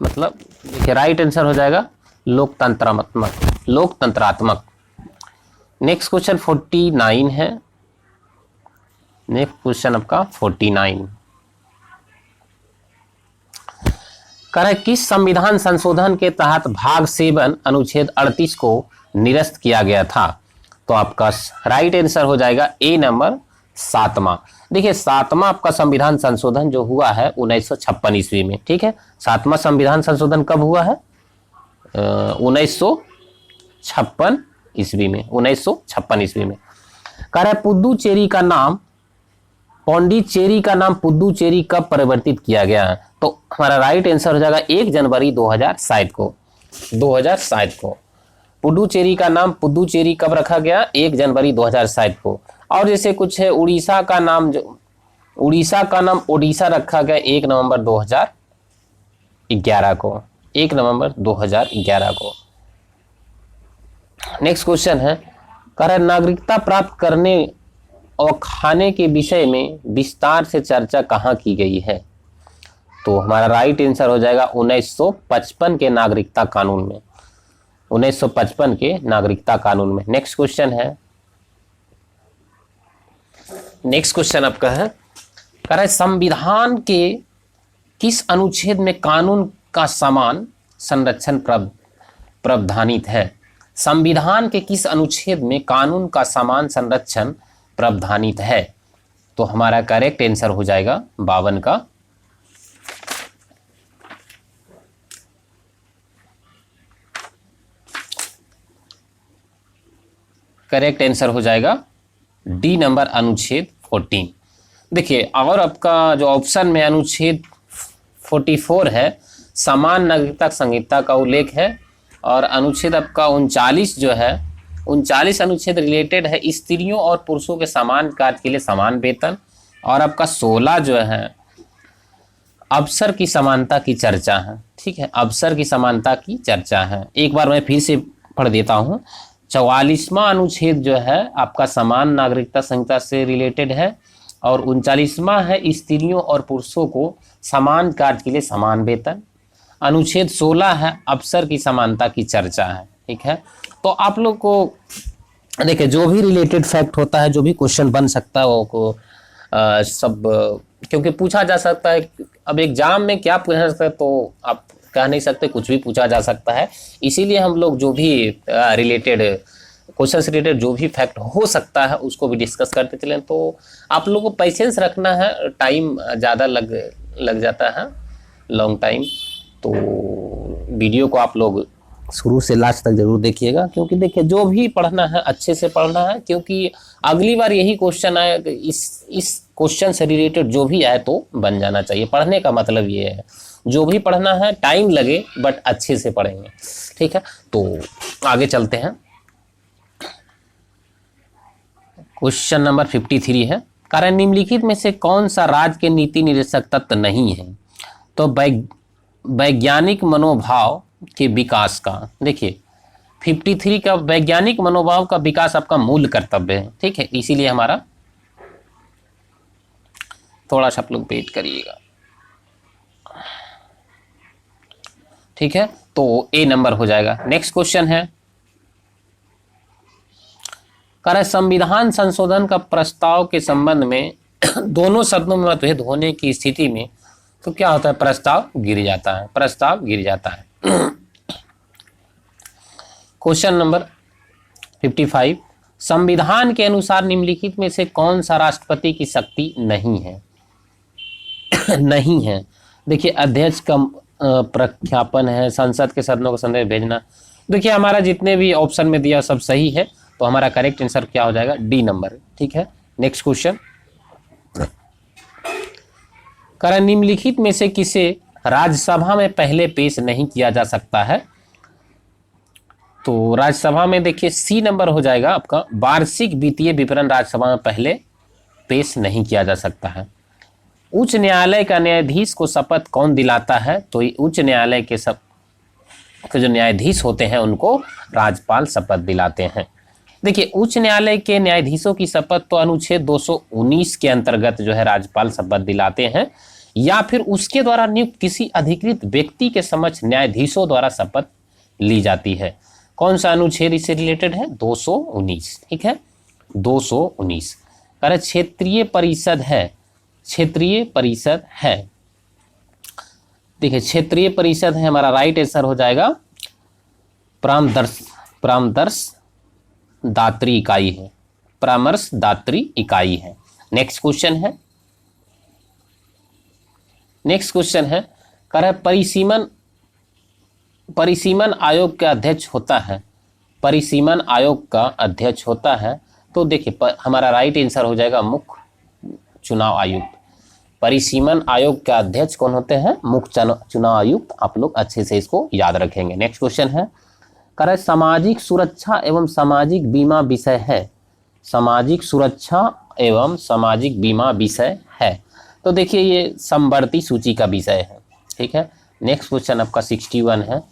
मतलब देखिए राइट आंसर हो जाएगा लोकतंत्रात्मक, लोकतंत्रात्मक। नेक्स्ट क्वेश्चन 49 है, नेक्स्ट क्वेश्चन आपका 49 कह रहा है किस संविधान संशोधन के तहत भाग 7 अनुच्छेद 38 को निरस्त किया गया था, तो आपका राइट आंसर हो जाएगा ए नंबर 7वां। देखिए 7वां आपका संविधान संशोधन जो हुआ है 1956 ईस्वी में, ठीक है, 7वां संविधान संशोधन कब हुआ है, 1956 ईस्वी में, 1956 ईस्वी में। कह रहा है पुदुचेरी का नाम, पौंडीचेरी का नाम पुदुचेरी कब परिवर्तित किया गया है, तो हमारा राइट आंसर हो जाएगा 1 जनवरी 2007 को, 2007 को। पुदुचेरी का नाम पुदुचेरी कब रखा गया, 1 जनवरी 2007 को। और जैसे कुछ है उड़ीसा का नाम, जो उड़ीसा का नाम ओडिशा रखा गया 1 नवंबर 2011 को, 1 नवंबर 2011 को। नेक्स्ट क्वेश्चन है, कह रहा है नागरिकता प्राप्त करने और खाने के विषय में विस्तार से चर्चा कहाँ की गई है, तो हमारा राइट आंसर हो जाएगा 1955 के नागरिकता कानून में, 1955 के नागरिकता कानून में। नेक्स्ट क्वेश्चन है, नेक्स्ट क्वेश्चन आपका है, कह रहा है संविधान के किस अनुच्छेद में कानून का समान संरक्षण प्रावधानित है, संविधान के किस अनुच्छेद में कानून का समान संरक्षण प्रावधानित है, तो हमारा करेक्ट आंसर हो जाएगा 52 का। करेक्ट आंसर हो जाएगा डी नंबर अनुच्छेद 14। देखिए और आपका जो ऑप्शन में अनुच्छेद 44 है समान नागरिकता संहिता का उल्लेख है, और अनुच्छेद आपका 39 जो है 39 अनुच्छेद रिलेटेड है स्त्रियों और पुरुषों के समान कार्य के लिए समान वेतन, और आपका 16 जो है अवसर की समानता की चर्चा है, ठीक है, अवसर की समानता की चर्चा है। एक बार मैं फिर से पढ़ देता हूँ। 44वां अनुच्छेद जो है आपका समान नागरिकता संहिता से रिलेटेड है, और 39वां है स्त्रियों और पुरुषों को समान कार्य के लिए समान वेतन। अनुच्छेद 16 है अवसर की समानता की चर्चा है, ठीक है। तो आप लोग को देखिए जो भी रिलेटेड फैक्ट होता है, जो भी क्वेश्चन बन सकता है वो को सब क्योंकि पूछा जा सकता है। अब एग्जाम में क्या पूछा सकता है तो आप कह नहीं सकते, कुछ भी पूछा जा सकता है, इसीलिए हम लोग जो भी रिलेटेड क्वेश्चन से रिलेटेड जो भी फैक्ट हो सकता है उसको भी डिस्कस करते चलें। तो आप लोगों को पेशेंस रखना है, टाइम ज़्यादा लग जाता है, लॉन्ग टाइम, तो वीडियो को आप लोग शुरू से लास्ट तक जरूर देखिएगा, क्योंकि देखिए जो भी पढ़ना है अच्छे से पढ़ना है, क्योंकि अगली बार यही क्वेश्चन आए, इस क्वेश्चन से रिलेटेड जो भी आए तो बन जाना चाहिए। पढ़ने का मतलब ये है, जो भी पढ़ना है टाइम लगे बट अच्छे से पढ़ेंगे, ठीक है। तो आगे चलते हैं। क्वेश्चन नंबर 53 है, कारण निम्नलिखित में से कौन सा राज्य के नीति निर्देशक तत्व नहीं है? तो वैज्ञानिक मनोभाव के विकास का, देखिए 53 का वैज्ञानिक मनोभाव का विकास आपका मूल कर्तव्य है, ठीक है। इसीलिए हमारा थोड़ा सा आप लोग वेट करिएगा, ठीक है। तो ए नंबर हो जाएगा। नेक्स्ट क्वेश्चन है, कर संविधान संशोधन का प्रस्ताव के संबंध में दोनों सदनों में मतभेद होने की स्थिति में तो क्या होता है? प्रस्ताव गिर जाता है, प्रस्ताव गिर जाता है। क्वेश्चन नंबर 55, संविधान के अनुसार निम्नलिखित में से कौन सा राष्ट्रपति की शक्ति नहीं है? नहीं है, देखिए अध्यक्ष का प्रख्यापन है, संसद के सदनों को संदेश भेजना। देखिए हमारा जितने भी ऑप्शन में दिया सब सही है, तो हमारा करेक्ट आंसर क्या हो जाएगा? डी नंबर, ठीक है। नेक्स्ट क्वेश्चन, कारण निम्नलिखित में से किसे राज्यसभा में पहले पेश नहीं किया जा सकता है? तो राज्यसभा में देखिए सी नंबर हो जाएगा आपका, वार्षिक वित्तीय विवरण राज्यसभा में पहले पेश नहीं किया जा सकता है। उच्च न्यायालय का न्यायाधीश को शपथ कौन दिलाता है? तो उच्च न्यायालय के जो न्यायाधीश होते हैं उनको राज्यपाल शपथ दिलाते हैं। देखिए उच्च न्यायालय के न्यायाधीशों की शपथ तो अनुच्छेद 219 के अंतर्गत जो है राज्यपाल शपथ दिलाते हैं, या फिर उसके द्वारा नियुक्त किसी अधिकृत व्यक्ति के समक्ष न्यायाधीशों द्वारा शपथ ली जाती है। कौन सा अनुच्छेद इससे रिलेटेड है? 219, ठीक है, 219। कह क्षेत्रीय परिषद है, क्षेत्रीय परिषद है, देखिए क्षेत्रीय परिषद है, हमारा राइट आंसर हो जाएगा परामर्श दात्री इकाई है, परामर्श दात्री इकाई है। नेक्स्ट क्वेश्चन है, नेक्स्ट क्वेश्चन है, कह रहा है परिसीमन आयोग का अध्यक्ष होता है, परिसीमन आयोग का अध्यक्ष होता है। तो देखिए हमारा राइट आंसर हो जाएगा मुख्य चुनाव आयुक्त। परिसीमन आयोग का अध्यक्ष कौन होते हैं? मुख्य चुनाव आयुक्त। आप लोग अच्छे से इसको याद रखेंगे। नेक्स्ट क्वेश्चन है, कह रहा है सामाजिक सुरक्षा एवं सामाजिक बीमा विषय है, सामाजिक सुरक्षा एवं सामाजिक बीमा विषय है। तो देखिए ये समवर्ती सूची का विषय है, ठीक है। नेक्स्ट क्वेश्चन आपका 61 है,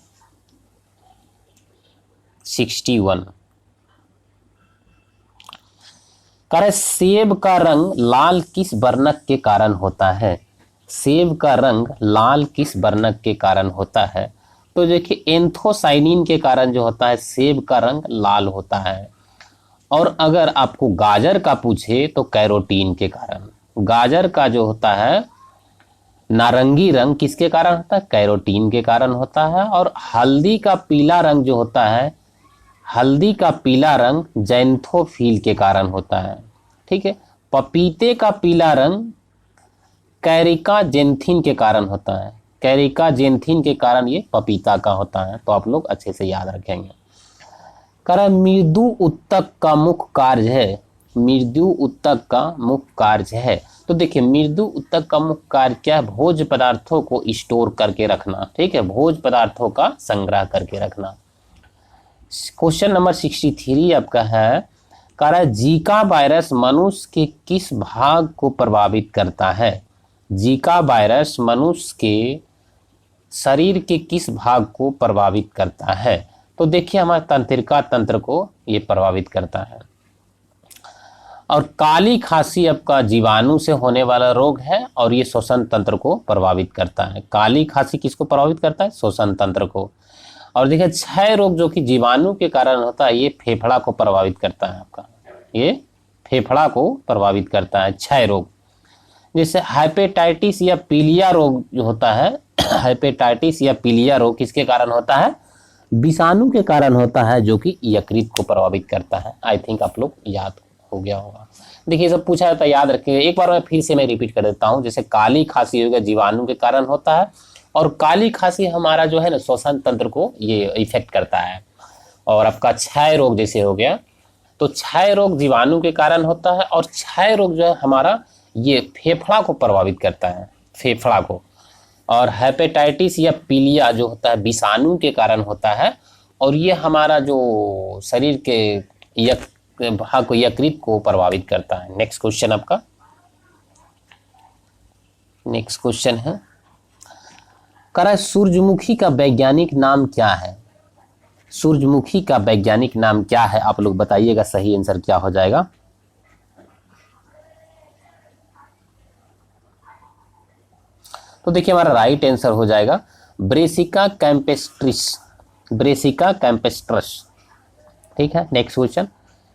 61, कह रहे सेब का रंग लाल किस वर्णक के कारण होता है? सेब का रंग लाल किस वर्णक के कारण होता है? तो देखिए एंथोसाइनिन के कारण जो होता है सेब का रंग लाल होता है। और अगर आपको गाजर का पूछे तो कैरोटीन के कारण। गाजर का जो होता है नारंगी रंग किसके कारण होता है? कैरोटीन के कारण होता है। और हल्दी का पीला रंग जो होता है, हल्दी का पीला रंग जैंथोफिल के कारण होता है, ठीक है। पपीते का पीला रंग कैरिका जेंथिन के कारण होता है, कैरिका जेंथिन के कारण ये पपीता का होता है। तो आप लोग अच्छे से याद रखेंगे। कह मृदु उत्तक का मुख्य कार्य है, मृदु उत्तक का मुख्य कार्य है। तो देखिए मृदु उत्तक का मुख्य कार्य क्या है? भोज्य पदार्थों को स्टोर करके रखना, ठीक है, भोज्य पदार्थों का संग्रह करके रखना। क्वेश्चन नंबर 63 आपका है, कह रहा है जीका वायरस मनुष्य के किस भाग को प्रभावित करता है? जीका वायरस मनुष्य के शरीर के किस भाग को प्रभावित करता है? तो देखिए हमारे तंत्रिका तंत्र को ये प्रभावित करता है। और काली खांसी आपका जीवाणु से होने वाला रोग है और ये श्वसन तंत्र को प्रभावित करता है। काली खांसी किसको प्रभावित करता है? श्वसन तंत्र को। और देखिए क्षय रोग जो कि जीवाणु के कारण होता है, ये फेफड़ा को प्रभावित करता है आपका, ये फेफड़ा को प्रभावित करता है क्षय रोग। जैसे हेपेटाइटिस या पीलिया रोग जो होता है, हेपेटाइटिस या पीलिया रोग किसके कारण होता है? विषाणु के कारण होता है, जो कि यकृत को प्रभावित करता है। आई थिंक आप लोग याद हो गया होगा। देखिए सब पूछा जाता है, याद रखिए। एक बार मैं फिर से रिपीट कर देता हूँ। जैसे काली खांसी हो गया जीवाणु के कारण होता है, और काली खांसी हमारा जो है ना श्वसन तंत्र को ये इफेक्ट करता है। और आपका क्षय रोग जैसे हो गया, तो क्षय रोग जीवाणु के कारण होता है, और क्षय रोग जो है हमारा ये फेफड़ा को प्रभावित करता है, फेफड़ा को। और हेपेटाइटिस या पीलिया जो होता है विषाणु के कारण होता है, और ये हमारा जो शरीर के भाग को यकृत को प्रभावित करता है। नेक्स्ट क्वेश्चन आपका, नेक्स्ट क्वेश्चन है करा सूरजमुखी का वैज्ञानिक नाम क्या है? सूरजमुखी का वैज्ञानिक नाम क्या है? आप लोग बताइएगा सही आंसर क्या हो जाएगा। तो देखिए हमारा राइट आंसर हो जाएगा ब्रेसिका कैम्पेस्ट्रिस, ब्रेसिका कैम्पेस्ट्रस। ठीक है, नेक्स्ट क्वेश्चन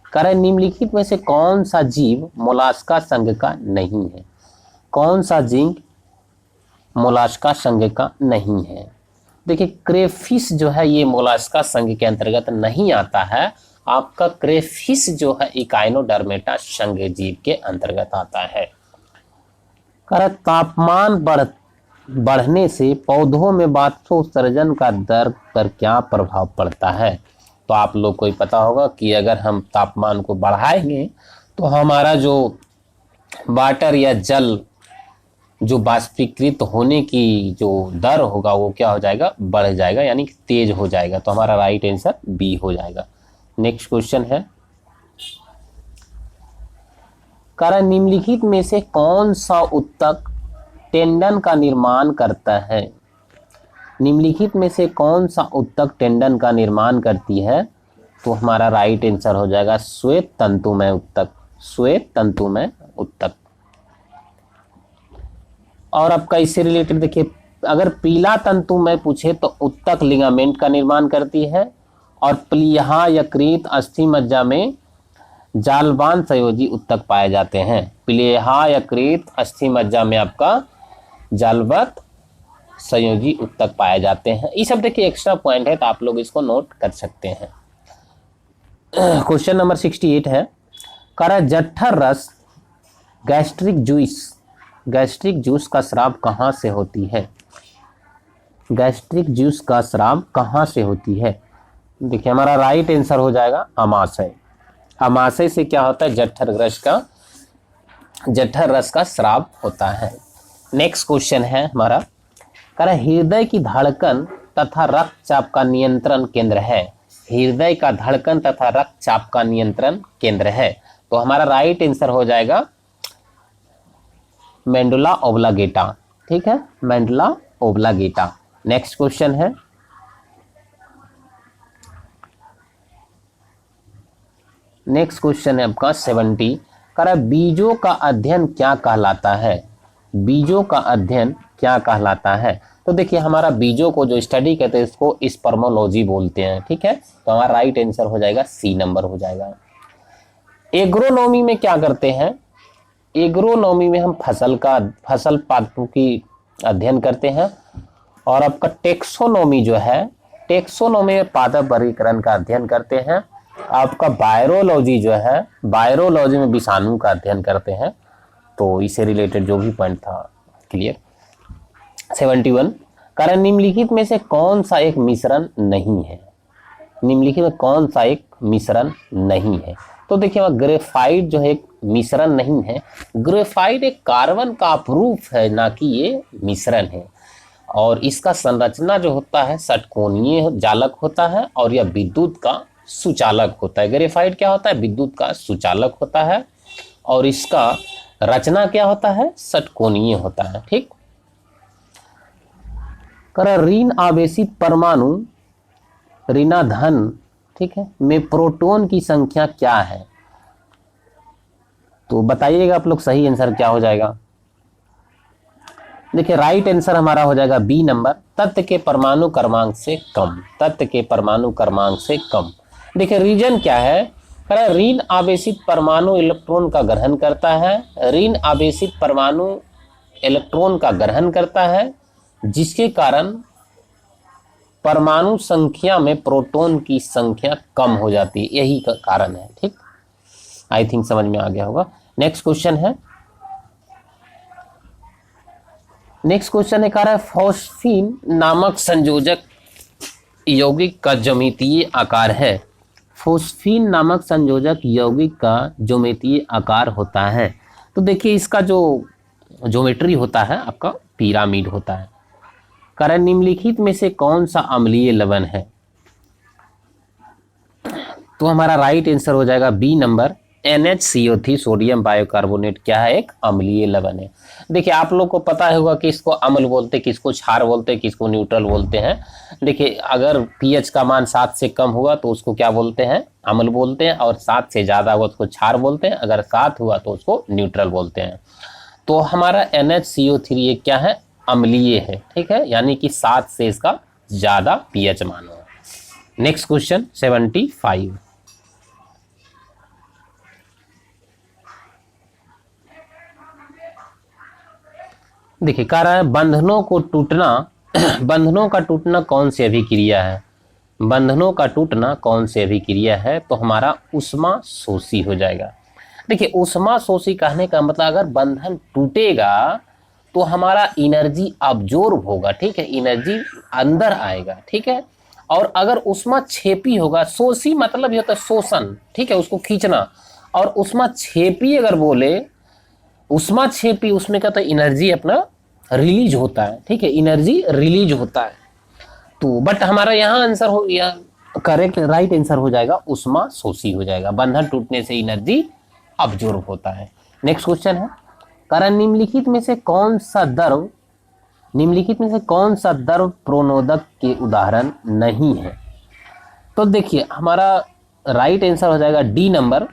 करें निम्नलिखित में से कौन सा जीव मोलास्का संघ का नहीं है? कौन सा जीव मोलास्का संघ का नहीं है? देखिए क्रेफिश जो है ये मोलास्का संघ के अंतर्गत नहीं आता है। आपका क्रेफिश जो है इकाइनोडर्मेटा संघ जीव के अंतर्गत आता है। तापमान बढ़ने से पौधों में वाष्पोत्सर्जन का दर पर क्या प्रभाव पड़ता है? तो आप लोग को ही पता होगा कि अगर हम तापमान को बढ़ाएंगे तो हमारा जो वाटर या जल जो वाष्पीकृत होने की जो दर होगा वो क्या हो जाएगा, बढ़ जाएगा, यानी कि तेज हो जाएगा। तो हमारा राइट आंसर बी हो जाएगा। नेक्स्ट क्वेश्चन है कारण निम्नलिखित में से कौन सा उत्तक टेंडन का निर्माण करता है? निम्नलिखित में से कौन सा उत्तक टेंडन का निर्माण करती है? तो हमारा राइट आंसर हो जाएगा श्वेत तंतुमय उत्तक, श्वेत तंतुमय उत्तक। और आपका इससे रिलेटेड देखिए अगर पीला तंतुमय पूछे तो उत्तक लिगामेंट का निर्माण करती है, और प्लीहा यकृत अस्थि मज्जा में जालवान संयोजी उत्तक पाए जाते हैं। प्लीहा यकृत अस्थि मज्जा में आपका जालवत संयोजी उत्तक पाए जाते हैं। ये सब देखिए एक्स्ट्रा पॉइंट है तो आप लोग इसको नोट कर सकते हैं। क्वेश्चन नंबर 68 है करा जठर रस गैस्ट्रिक जूस का स्राव कहाँ से होती है? गैस्ट्रिक जूस का स्राव कहाँ से होती है? देखिए हमारा राइट आंसर हो जाएगा अमाशय। अमाशय से क्या होता है, जठर रस का स्राव होता है। नेक्स्ट क्वेश्चन है हमारा करा हृदय की धड़कन तथा रक्तचाप का नियंत्रण केंद्र है। हृदय का धड़कन तथा रक्तचाप का नियंत्रण केंद्र है। तो हमारा राइट आंसर हो जाएगा मेंडुला ओब्लांगेटा। ठीक है, मेंडुला ओब्लांगेटा। नेक्स्ट क्वेश्चन है आपका 70 करा बीजों का अध्ययन क्या कहलाता है? बीजों का अध्ययन क्या कहलाता है? तो देखिए हमारा बीजों को जो स्टडी करते हैं इसको स्पर्मोलॉजी बोलते हैं। ठीक है, तो हमारा राइट आंसर हो जाएगा सी नंबर हो जाएगा। एग्रोनॉमी में क्या करते हैं? एग्रोनॉमी में हम फसल पादपों की अध्ययन करते हैं। और आपका टेक्सोनॉमी जो है, टेक्सोनॉमी में पादप वर्गीकरण का अध्ययन करते हैं। आपका बायोलॉजी जो है, बायोलॉजी में विषाणु का अध्ययन करते हैं। तो इससे रिलेटेड जो भी पॉइंट था क्लियर। 71 कारण निम्नलिखित में से कौन सा एक मिश्रण नहीं है? निम्नलिखित में कौन सा एक मिश्रण नहीं है? तो देखिए ग्रेफाइट जो है एक मिश्रण नहीं है। ग्रेफाइट एक कार्बन का अपरूप है, ना कि ये मिश्रण है। और इसका संरचना जो होता है षटकोणीय जालक होता है, और यह विद्युत का सुचालक होता है। ग्रेफाइट क्या होता है? विद्युत का सुचालक होता है, और इसका रचना क्या होता है? षटकोणीय होता है। ठीक, ऋण आवेशित परमाणु ऋणाधन, ठीक है, में प्रोटॉन की संख्या क्या है? तो बताइएगा आप लोग सही आंसर क्या हो जाएगा। देखिए राइट आंसर हमारा हो जाएगा बी नंबर, तत्व के परमाणु क्रमांक से कम, तत्व के परमाणु क्रमांक से कम। देखिए रीजन क्या है, ऋण आवेशित परमाणु इलेक्ट्रॉन का ग्रहण करता है। ऋण आवेशित परमाणु इलेक्ट्रॉन का ग्रहण करता है, जिसके कारण परमाणु संख्या में प्रोटॉन की संख्या कम हो जाती है, यही का कारण है। ठीक, आई थिंक समझ में आ गया होगा। नेक्स्ट क्वेश्चन है नेक्स्ट क्वेश्चन है, कह रहा है फॉस्फीन नामक संयोजक यौगिक का ज्यामितीय आकार है। फॉस्फीन नामक संयोजक यौगिक का ज्यामितीय आकार होता है। तो देखिए इसका जो ज्योमेट्री होता है आपका पिरामिड होता है। कारण निम्नलिखित में से कौन सा अम्लीय लवण है? तो हमारा राइट आंसर हो जाएगा B number, NaCO3 sodium bicarbonate क्या है? एक अम्लीय लवण है। देखिए आप लोग को पता होगा कि इसको अम्ल बोलते हैं, किसको क्षार बोलते हैं, किसको न्यूट्रल बोलते हैं। देखिए अगर pH का मान 7 से कम हुआ तो उसको क्या बोलते हैं? अम्ल बोलते हैं, और 7 से ज़्यादा हुआ तो उसको क्षार बोलते हैं, अगर 7 हुआ तो उसको न्यूट्रल बोलते हैं। तो हमारा NaCO3 ये क्या है? अम्लीय है, ठीक है, यानी कि 7 से इसका ज़्यादा pH मान हो। Next question 75। देखिए कह रहा है बंधनों को टूटना बंधनों का टूटना कौन सी अभिक्रिया है? बंधनों का टूटना कौन सी अभिक्रिया है? तो हमारा उष्मा शोषी हो जाएगा। देखिए उष्मा शोषी कहने का मतलब अगर बंधन टूटेगा तो हमारा एनर्जी अब्जॉर्ब होगा, ठीक है, एनर्जी अंदर आएगा, ठीक है। और अगर उष्मा छेपी होगा, शोषी मतलब ये होता है शोषण, ठीक है, उसको खींचना। और उष्मा छेपी अगर बोले, उष्मा छेपी उसमें क्या होता है? एनर्जी अपना रिलीज होता है, ठीक है, एनर्जी रिलीज होता है। तो बट हमारा यहाँ आंसर हो गया, करेक्ट राइट आंसर हो जाएगा उष्मा शोषी हो जाएगा। बंधन टूटने से एनर्जी अब्जॉर्ब होता है। नेक्स्ट क्वेश्चन है, कारण निम्नलिखित में से कौन सा द्रव प्रणोदक के उदाहरण नहीं है? तो देखिए हमारा राइट आंसर हो जाएगा डी नंबर,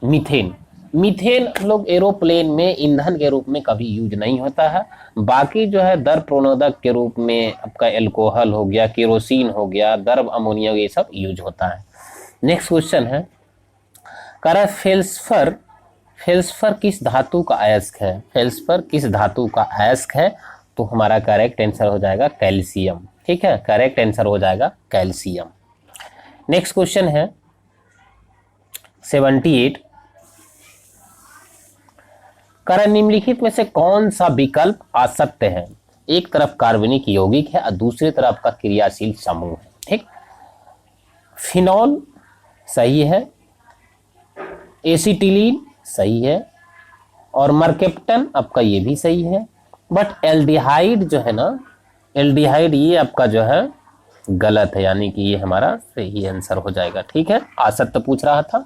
मीथेन। मीथेन हम लोग एरोप्लेन में ईंधन के रूप में कभी यूज नहीं होता है। बाकी जो है द्रव प्रणोदक के रूप में आपका एल्कोहल हो गया, केरोसिन हो गया, द्रव अमोनिया, ये सब यूज होता है। नेक्स्ट क्वेश्चन है, कह रहा है फेल्सफर किस धातु का अयस्क है? फेल्सफर किस धातु का अयस्क है? तो हमारा करेक्ट आंसर हो जाएगा कैल्शियम, ठीक है, करेक्ट आंसर हो जाएगा कैल्शियम। नेक्स्ट क्वेश्चन है 78। कारण निम्नलिखित में से कौन सा विकल्प असत्य है? एक तरफ कार्बनिक यौगिक है और दूसरी तरफ का क्रियाशील समूह है, ठीक। फिनॉल सही है, एसिटिलीन सही है, और मर्केप्टन आपका ये भी सही है। बट एल्डिहाइड जो है ना, एल्डिहाइड ये आपका जो है गलत है, यानी कि ये हमारा सही आंसर हो जाएगा, ठीक है। असत्य पूछ रहा था।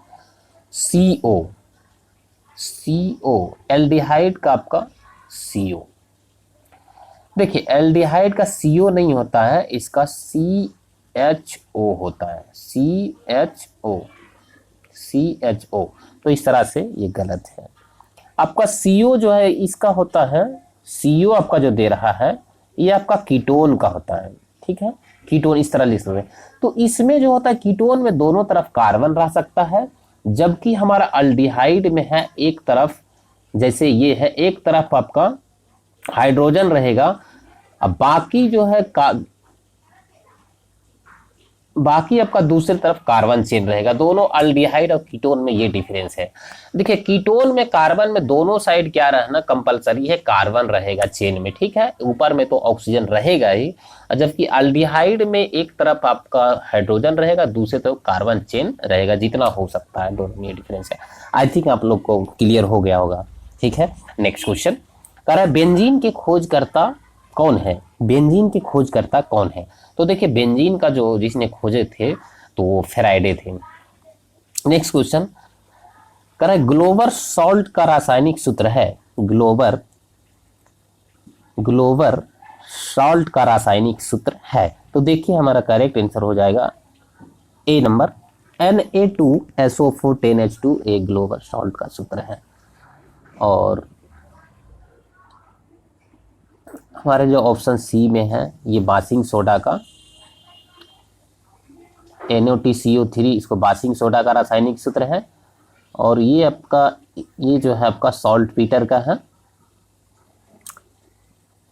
CO एल्डिहाइड का आपका CO। देखिए एल्डिहाइड का CO नहीं होता है, इसका CHO होता है, CHO। तो इस तरह से ये गलत है। आपका CO जो है इसका होता है, CO आपका जो दे रहा है ये आपका कीटोन का होता है, ठीक है, कीटोन इस तरह लिख सकते हैं। तो इसमें जो होता है कीटोन में दोनों तरफ कार्बन रह सकता है, जबकि हमारा अल्डिहाइड में है एक तरफ, जैसे ये है एक तरफ आपका हाइड्रोजन रहेगा, अब बाकी जो है बाकी आपका दूसरी तरफ कार्बन चेन रहेगा। दोनों अल्डिहाइड और कीटोन में ये डिफरेंस है। देखिए कीटोन में कार्बन में दोनों साइड क्या रहना कंपलसरी है, कार्बन रहेगा चेन में, ठीक है, ऊपर में तो ऑक्सीजन रहेगा ही, जबकि अल्डिहाइड में एक तरफ आपका हाइड्रोजन रहेगा, दूसरी तरफ कार्बन चेन रहेगा। जितना हो सकता है दोनों में डिफरेंस है। आई थिंक आप लोग को क्लियर हो गया होगा, ठीक है। नेक्स्ट क्वेश्चन कह रहा है बेंजीन के खोजकर्ता कौन है? बेंजीन के खोजकर्ता कौन है? तो देखिए बेंजीन का जो जिसने खोजे थे तो वो फेराइडे थे। नेक्स्ट क्वेश्चन कह रहा है ग्लोबर सॉल्ट का रासायनिक सूत्र है। ग्लोबर सॉल्ट का रासायनिक सूत्र है। तो देखिए हमारा करेक्ट आंसर हो जाएगा ए नंबर, Na2SO4 10H2 एक ग्लोबर सॉल्ट का सूत्र है। और हमारे जो ऑप्शन सी में है ये बासिंग सोडा का NaOTCO3, इसको बासिंग सोडा का रासायनिक सूत्र है। और ये आपका ये जो है आपका सॉल्ट पीटर का है,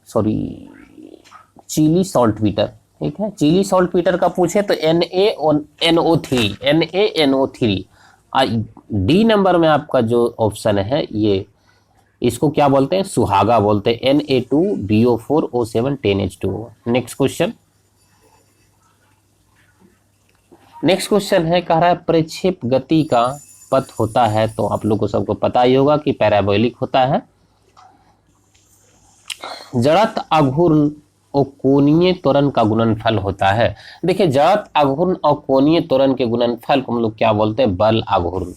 सॉरी चिली सॉल्ट पीटर, ठीक है, चिली सॉल्ट पीटर का पूछे तो NaNO3 डी नंबर में आपका जो ऑप्शन है ये इसको क्या बोलते हैं? सुहागा बोलते हैं, Na2BO4O7 10H2O। Next question, next question है, कह रहा है प्रक्षेप गति का पथ होता है, तो आप लोग को सबको पता ही होगा कि पैराबोलिक होता है। जड़त्व आघूर्ण और कोणीय त्वरण का गुणनफल होता है। देखिए, जड़त्व आघूर्ण और कोणीय त्वरण के गुणनफल को हम लोग क्या बोलते हैं? बल आघूर्ण।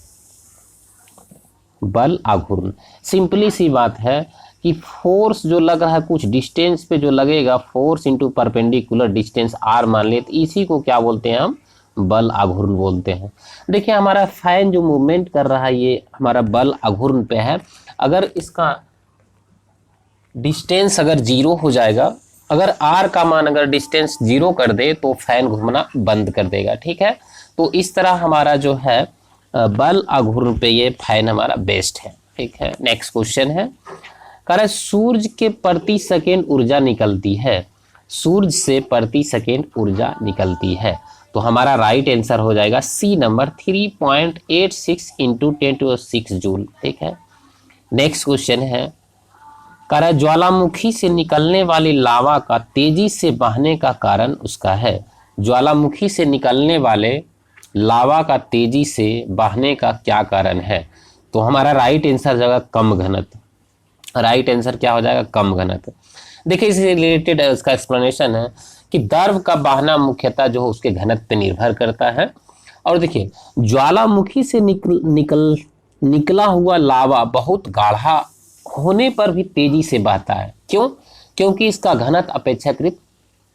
बल आघूर्ण, सिंपली सी बात है कि फोर्स जो लग रहा है कुछ डिस्टेंस पे जो लगेगा, force into perpendicular distance r मान ले, तो इसी को क्या बोलते हैं हम? बल आघूर्ण बोलते हैं। देखिए, हमारा फैन जो मूवमेंट कर रहा है ये हमारा बल आघूर्ण पे है। अगर इसका डिस्टेंस अगर जीरो हो जाएगा, अगर r का मान अगर डिस्टेंस जीरो कर दे तो फैन घूमना बंद कर देगा, ठीक है। तो इस तरह हमारा जो है बल आघूर्ण पे ये फैन हमारा बेस्ट है, ठीक है। नेक्स्ट क्वेश्चन है, कह रहा है सूर्य के प्रति सेकेंड ऊर्जा निकलती है, सूर्य से प्रति सेकेंड ऊर्जा निकलती है, तो हमारा राइट आंसर हो जाएगा सी नंबर 3.86 इंटू 10⁶ जूल, ठीक है। नेक्स्ट क्वेश्चन है, कह रहा है ज्वालामुखी से निकलने वाली लावा का तेजी से बहने का कारण उसका है। ज्वालामुखी से निकलने वाले लावा का तेजी से बहने का क्या कारण है? तो हमारा राइट आंसर हो जाएगा कम घनत्व। राइट आंसर क्या हो जाएगा? कम घनत्व। देखिए, इससे रिलेटेड उसका एक्सप्लेनेशन है कि द्रव का बहना मुख्यतः जो है उसके घनत्व पर निर्भर करता है। और देखिए, ज्वालामुखी से निकला हुआ लावा बहुत गाढ़ा होने पर भी तेजी से बहता है। क्यों? क्योंकि इसका घनत्व अपेक्षाकृत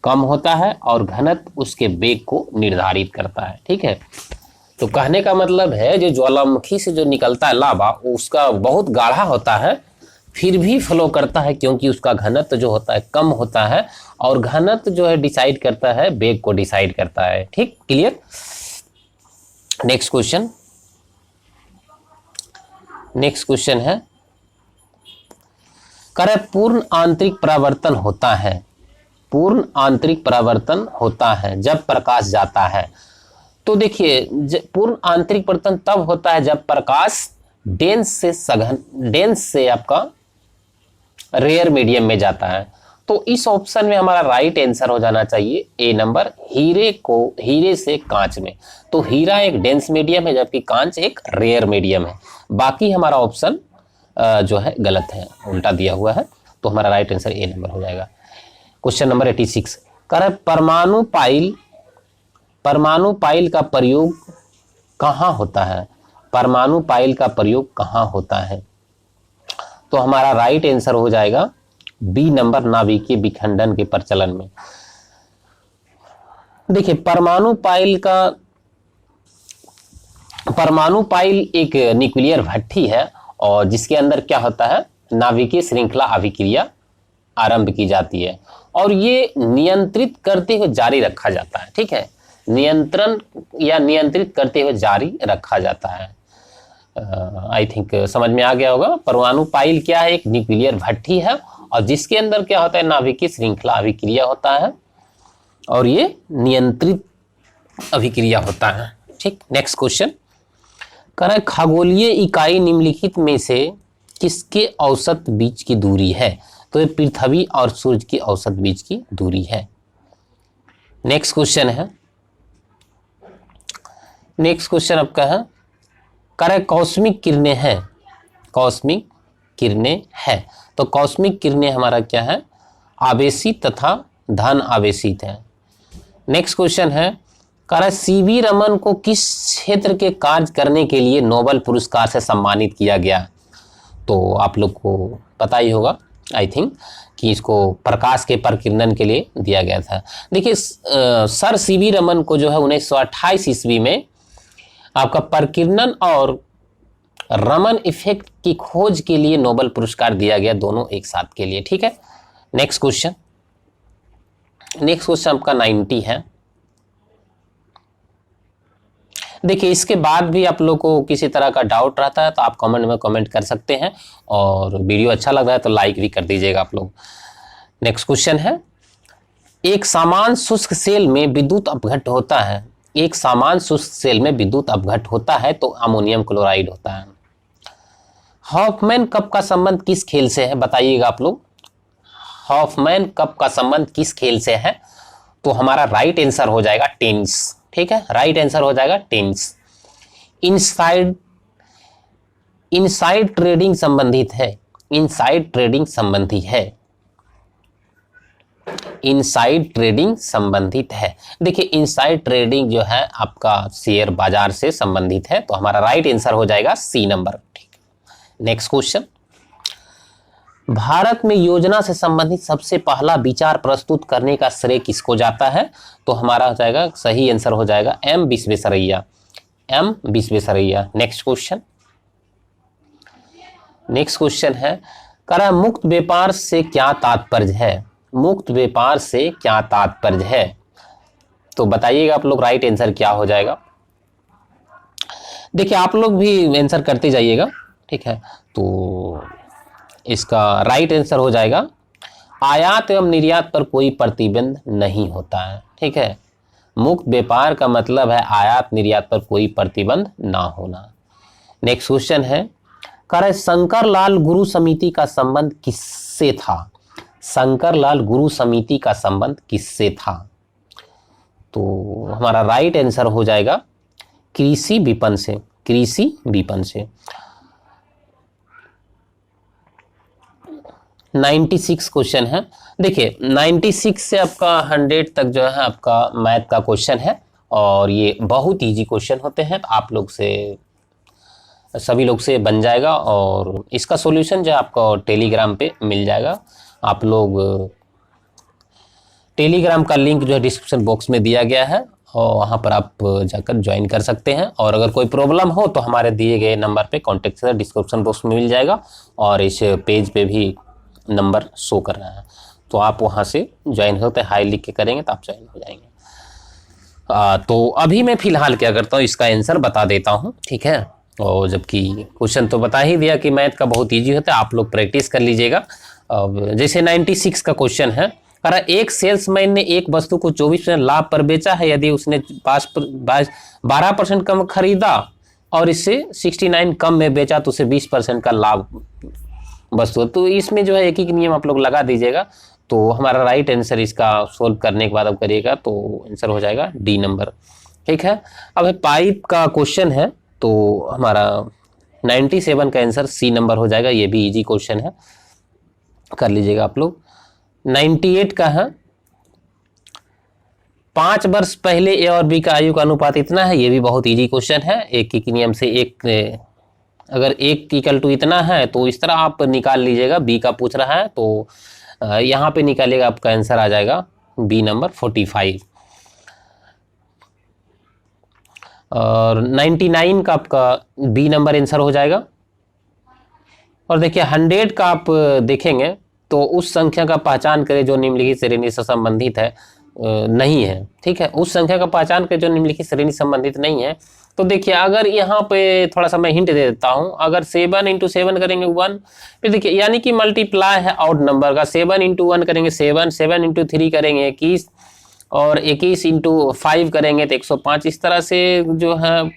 कम होता है और घनत्व उसके वेग को निर्धारित करता है, ठीक है। तो कहने का मतलब है जो ज्वालामुखी से जो निकलता है लावा उसका बहुत गाढ़ा होता है, फिर भी फ्लो करता है क्योंकि उसका घनत्व जो होता है कम होता है, और घनत्व जो है डिसाइड करता है, वेग को डिसाइड करता है, ठीक, clear. Next question, next question है, करे पूर्ण आंतरिक परावर्तन होता है, पूर्ण आंतरिक परावर्तन होता है जब प्रकाश जाता है। तो देखिए, पूर्ण आंतरिक परावर्तन तब होता है जब प्रकाश डेंस से सघन, डेंस से आपका रेयर मीडियम में जाता है। तो इस ऑप्शन में हमारा राइट आंसर हो जाना चाहिए ए नंबर, हीरे से कांच में। तो हीरा एक डेंस मीडियम है जबकि कांच एक रेयर मीडियम है। बाकी हमारा ऑप्शन जो है गलत है, उल्टा दिया हुआ है, तो हमारा राइट आंसर ए नंबर हो जाएगा। क्वेश्चन नंबर 86, कह रहा है परमाणु पाइल का प्रयोग कहाँ होता है? परमाणु पाइल का प्रयोग कहाँ होता है? तो हमारा राइट आंसर हो जाएगा बी नंबर, नाभिकीय विखंडन के प्रचलन में। देखिए, परमाणु पाइल एक न्यूक्लियर भट्ठी है और जिसके अंदर क्या होता है? नाभिकीय श्रृंखला अभिक्रिया आरंभ की जाती है और ये नियंत्रित करते हुए जारी रखा जाता है, ठीक है। नियंत्रण या नियंत्रित करते हुए जारी रखा जाता है। आई थिंक समझ में आ गया होगा। परमाणु पाइल क्या है? एक न्यूक्लियर भट्ठी है और जिसके अंदर क्या होता है? नाभिकीय श्रृंखला अभिक्रिया होता है और ये नियंत्रित अभिक्रिया होता है, ठीक। नेक्स्ट क्वेश्चन, कह रहा है खगोलीय इकाई निम्नलिखित में से किसके औसत बीच की दूरी है? तो ये पृथ्वी और सूर्य की औसत बीच की दूरी है। नेक्स्ट क्वेश्चन है, नेक्स्ट क्वेश्चन आपका है, कह रहा है कॉस्मिक किरणें हैं, कॉस्मिक किरणें हैं। तो कॉस्मिक किरणें हमारा क्या है? आवेशित तथा धन आवेशित है। नेक्स्ट क्वेश्चन है, कह रहा है सीवी रमन को किस क्षेत्र के कार्य करने के लिए नोबेल पुरस्कार से सम्मानित किया गया? तो आप लोग को पता ही होगा आई थिंक कि इसको प्रकाश के प्रकीर्णन के लिए दिया गया था। देखिए, सर सीवी रमन को जो है 1928 ईस्वी में आपका प्रकीर्णन और रमन इफेक्ट की खोज के लिए नोबेल पुरस्कार दिया गया, दोनों एक साथ के लिए, ठीक है। नेक्स्ट क्वेश्चन, नेक्स्ट क्वेश्चन आपका 90 है। देखिए, इसके बाद भी आप लोग को किसी तरह का डाउट रहता है तो आप कमेंट में कमेंट कर सकते हैं और वीडियो अच्छा लग रहा है तो लाइक भी कर दीजिएगा आप लोग। नेक्स्ट क्वेश्चन है, एक समान शुष्क सेल में विद्युत अपघट्ट होता है, एक समान शुष्क सेल में विद्युत अपघट्ट होता है तो अमोनियम क्लोराइड होता है। हॉफमैन कप का संबंध किस खेल से है, बताइएगा आप लोग। हॉफमैन कप का संबंध किस खेल से है? तो हमारा राइट आंसर हो जाएगा टेनिस। ठीक है, राइट आंसर हो जाएगा टेनिस। इनसाइड ट्रेडिंग संबंधित है, इनसाइड ट्रेडिंग संबंधी है, इनसाइड ट्रेडिंग संबंधित है। देखिए इनसाइड ट्रेडिंग जो है आपका शेयर बाजार से संबंधित है, तो हमारा राइट आंसर हो जाएगा सी नंबर। ठीक, नेक्स्ट क्वेश्चन, भारत में योजना से संबंधित सबसे पहला विचार प्रस्तुत करने का श्रेय किसको जाता है? तो हमारा हो जाएगा, सही आंसर हो जाएगा M Visvesvaraya, M Visvesvaraya. Next question, next question है, कर मुक्त व्यापार से क्या तात्पर्य है? मुक्त व्यापार से क्या तात्पर्य है? तो बताइएगा आप लोग, राइट आंसर क्या हो जाएगा। देखिए आप लोग भी आंसर करते जाइएगा। ठीक है, तो इसका राइट आंसर हो जाएगा आयात एवं निर्यात पर कोई प्रतिबंध नहीं होता है। ठीक है, मुक्त व्यापार का मतलब है आयात निर्यात पर कोई प्रतिबंध ना होना। नेक्स्ट क्वेश्चन है, कर शंकरलाल गुरु समिति का संबंध किससे था? शंकरलाल गुरु समिति का संबंध किससे था? तो हमारा राइट आंसर हो जाएगा कृषि विपणन से, कृषि विपणन से। 96 क्वेश्चन है। देखिए 96 से आपका 100 तक जो है आपका मैथ का क्वेश्चन है, और ये बहुत इजी क्वेश्चन होते हैं, तो आप लोग से सभी लोग से बन जाएगा, और इसका सॉल्यूशन जो है आपको टेलीग्राम पे मिल जाएगा। आप लोग टेलीग्राम का लिंक जो है डिस्क्रिप्शन बॉक्स में दिया गया है, और वहाँ पर आप जाकर ज्वाइन कर सकते हैं। और अगर कोई प्रॉब्लम हो तो हमारे दिए गए नंबर पे कॉन्टेक्ट से डिस्क्रिप्शन बॉक्स में मिल जाएगा, और इस पेज पे भी नंबर शो कर रहा है, तो आप वहाँ से ज्वाइन होते हैं, हाई लिख के करेंगे तो आप ज्वाइन हो जाएंगे। तो अभी मैं फिलहाल क्या करता हूँ, इसका आंसर बता देता हूँ। ठीक है, और जबकि क्वेश्चन तो बता ही दिया कि मैथ का बहुत ईजी होता है, आप लोग प्रैक्टिस कर लीजिएगा। अब जैसे 96 का क्वेश्चन है, अगर एक सेल्समैन ने एक वस्तु को 24% लाभ पर बेचा है, यदि उसने 12% कम खरीदा और इससे 69 कम में बेचा तो उसे 20% का लाभ वस्तु। तो इसमें जो है एक ही नियम आप लोग लगा दीजिएगा, तो हमारा राइट आंसर इसका सोल्व करने के बाद आप करिएगा तो आंसर हो जाएगा डी नंबर। ठीक है, अब पाइप का क्वेश्चन है, तो हमारा 97 का आंसर सी नंबर हो जाएगा। ये भी इजी क्वेश्चन है, कर लीजिएगा आप लोग। 98 का है, 5 वर्ष पहले ए और बी का आयु का अनुपात इतना है। ये भी बहुत इजी क्वेश्चन है, एक के नियम से एक, अगर एक इक्वल टू इतना है तो इस तरह आप निकाल लीजिएगा। बी का पूछ रहा है तो यहाँ पे निकालिएगा, आपका आंसर आ जाएगा बी नंबर 45। और 99 का आपका बी नंबर आंसर हो जाएगा। और देखिए 100 का आप देखेंगे तो उस संख्या का पहचान करें जो निम्नलिखित श्रेणी से संबंधित है नहीं है। ठीक है, उस संख्या का पहचान करें जो निम्नलिखित श्रेणी संबंधित नहीं है। तो देखिए अगर यहाँ पे थोड़ा सा मैं हिंट दे देता हूँ, अगर 7 × 7 करेंगे 1, फिर देखिए यानी कि मल्टीप्लाई है ऑड नंबर का। 7 × 1 करेंगे 7, 7 × 3 करेंगे 21, और 21 × 5 करेंगे तो 105। इस तरह से जो है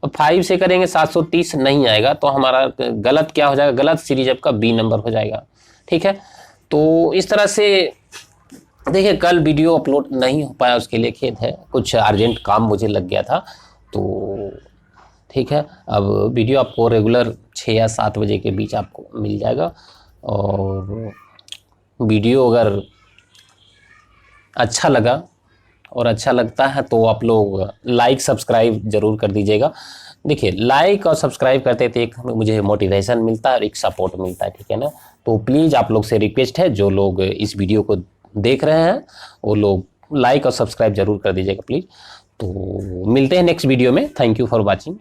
5 से करेंगे 730 नहीं आएगा, तो हमारा गलत क्या हो जाएगा, गलत सीरीज आपका बी नंबर हो जाएगा। ठीक है, तो इस तरह से देखिए कल वीडियो अपलोड नहीं हो पाया, उसके लिए खेद है, कुछ अर्जेंट काम मुझे लग गया था। तो ठीक है, अब वीडियो आपको रेगुलर 6 या 7 बजे के बीच आपको मिल जाएगा। और वीडियो अगर अच्छा लगा और अच्छा लगता है तो आप लोग लाइक सब्सक्राइब जरूर कर दीजिएगा। देखिए लाइक और सब्सक्राइब करते थे एक मुझे मोटिवेशन मिलता है और एक सपोर्ट मिलता है। ठीक है ना, तो प्लीज़ आप लोग से रिक्वेस्ट है, जो लोग इस वीडियो को देख रहे हैं वो लोग लाइक और सब्सक्राइब जरूर कर दीजिएगा प्लीज़। तो मिलते हैं नेक्स्ट वीडियो में। Thank you for watching.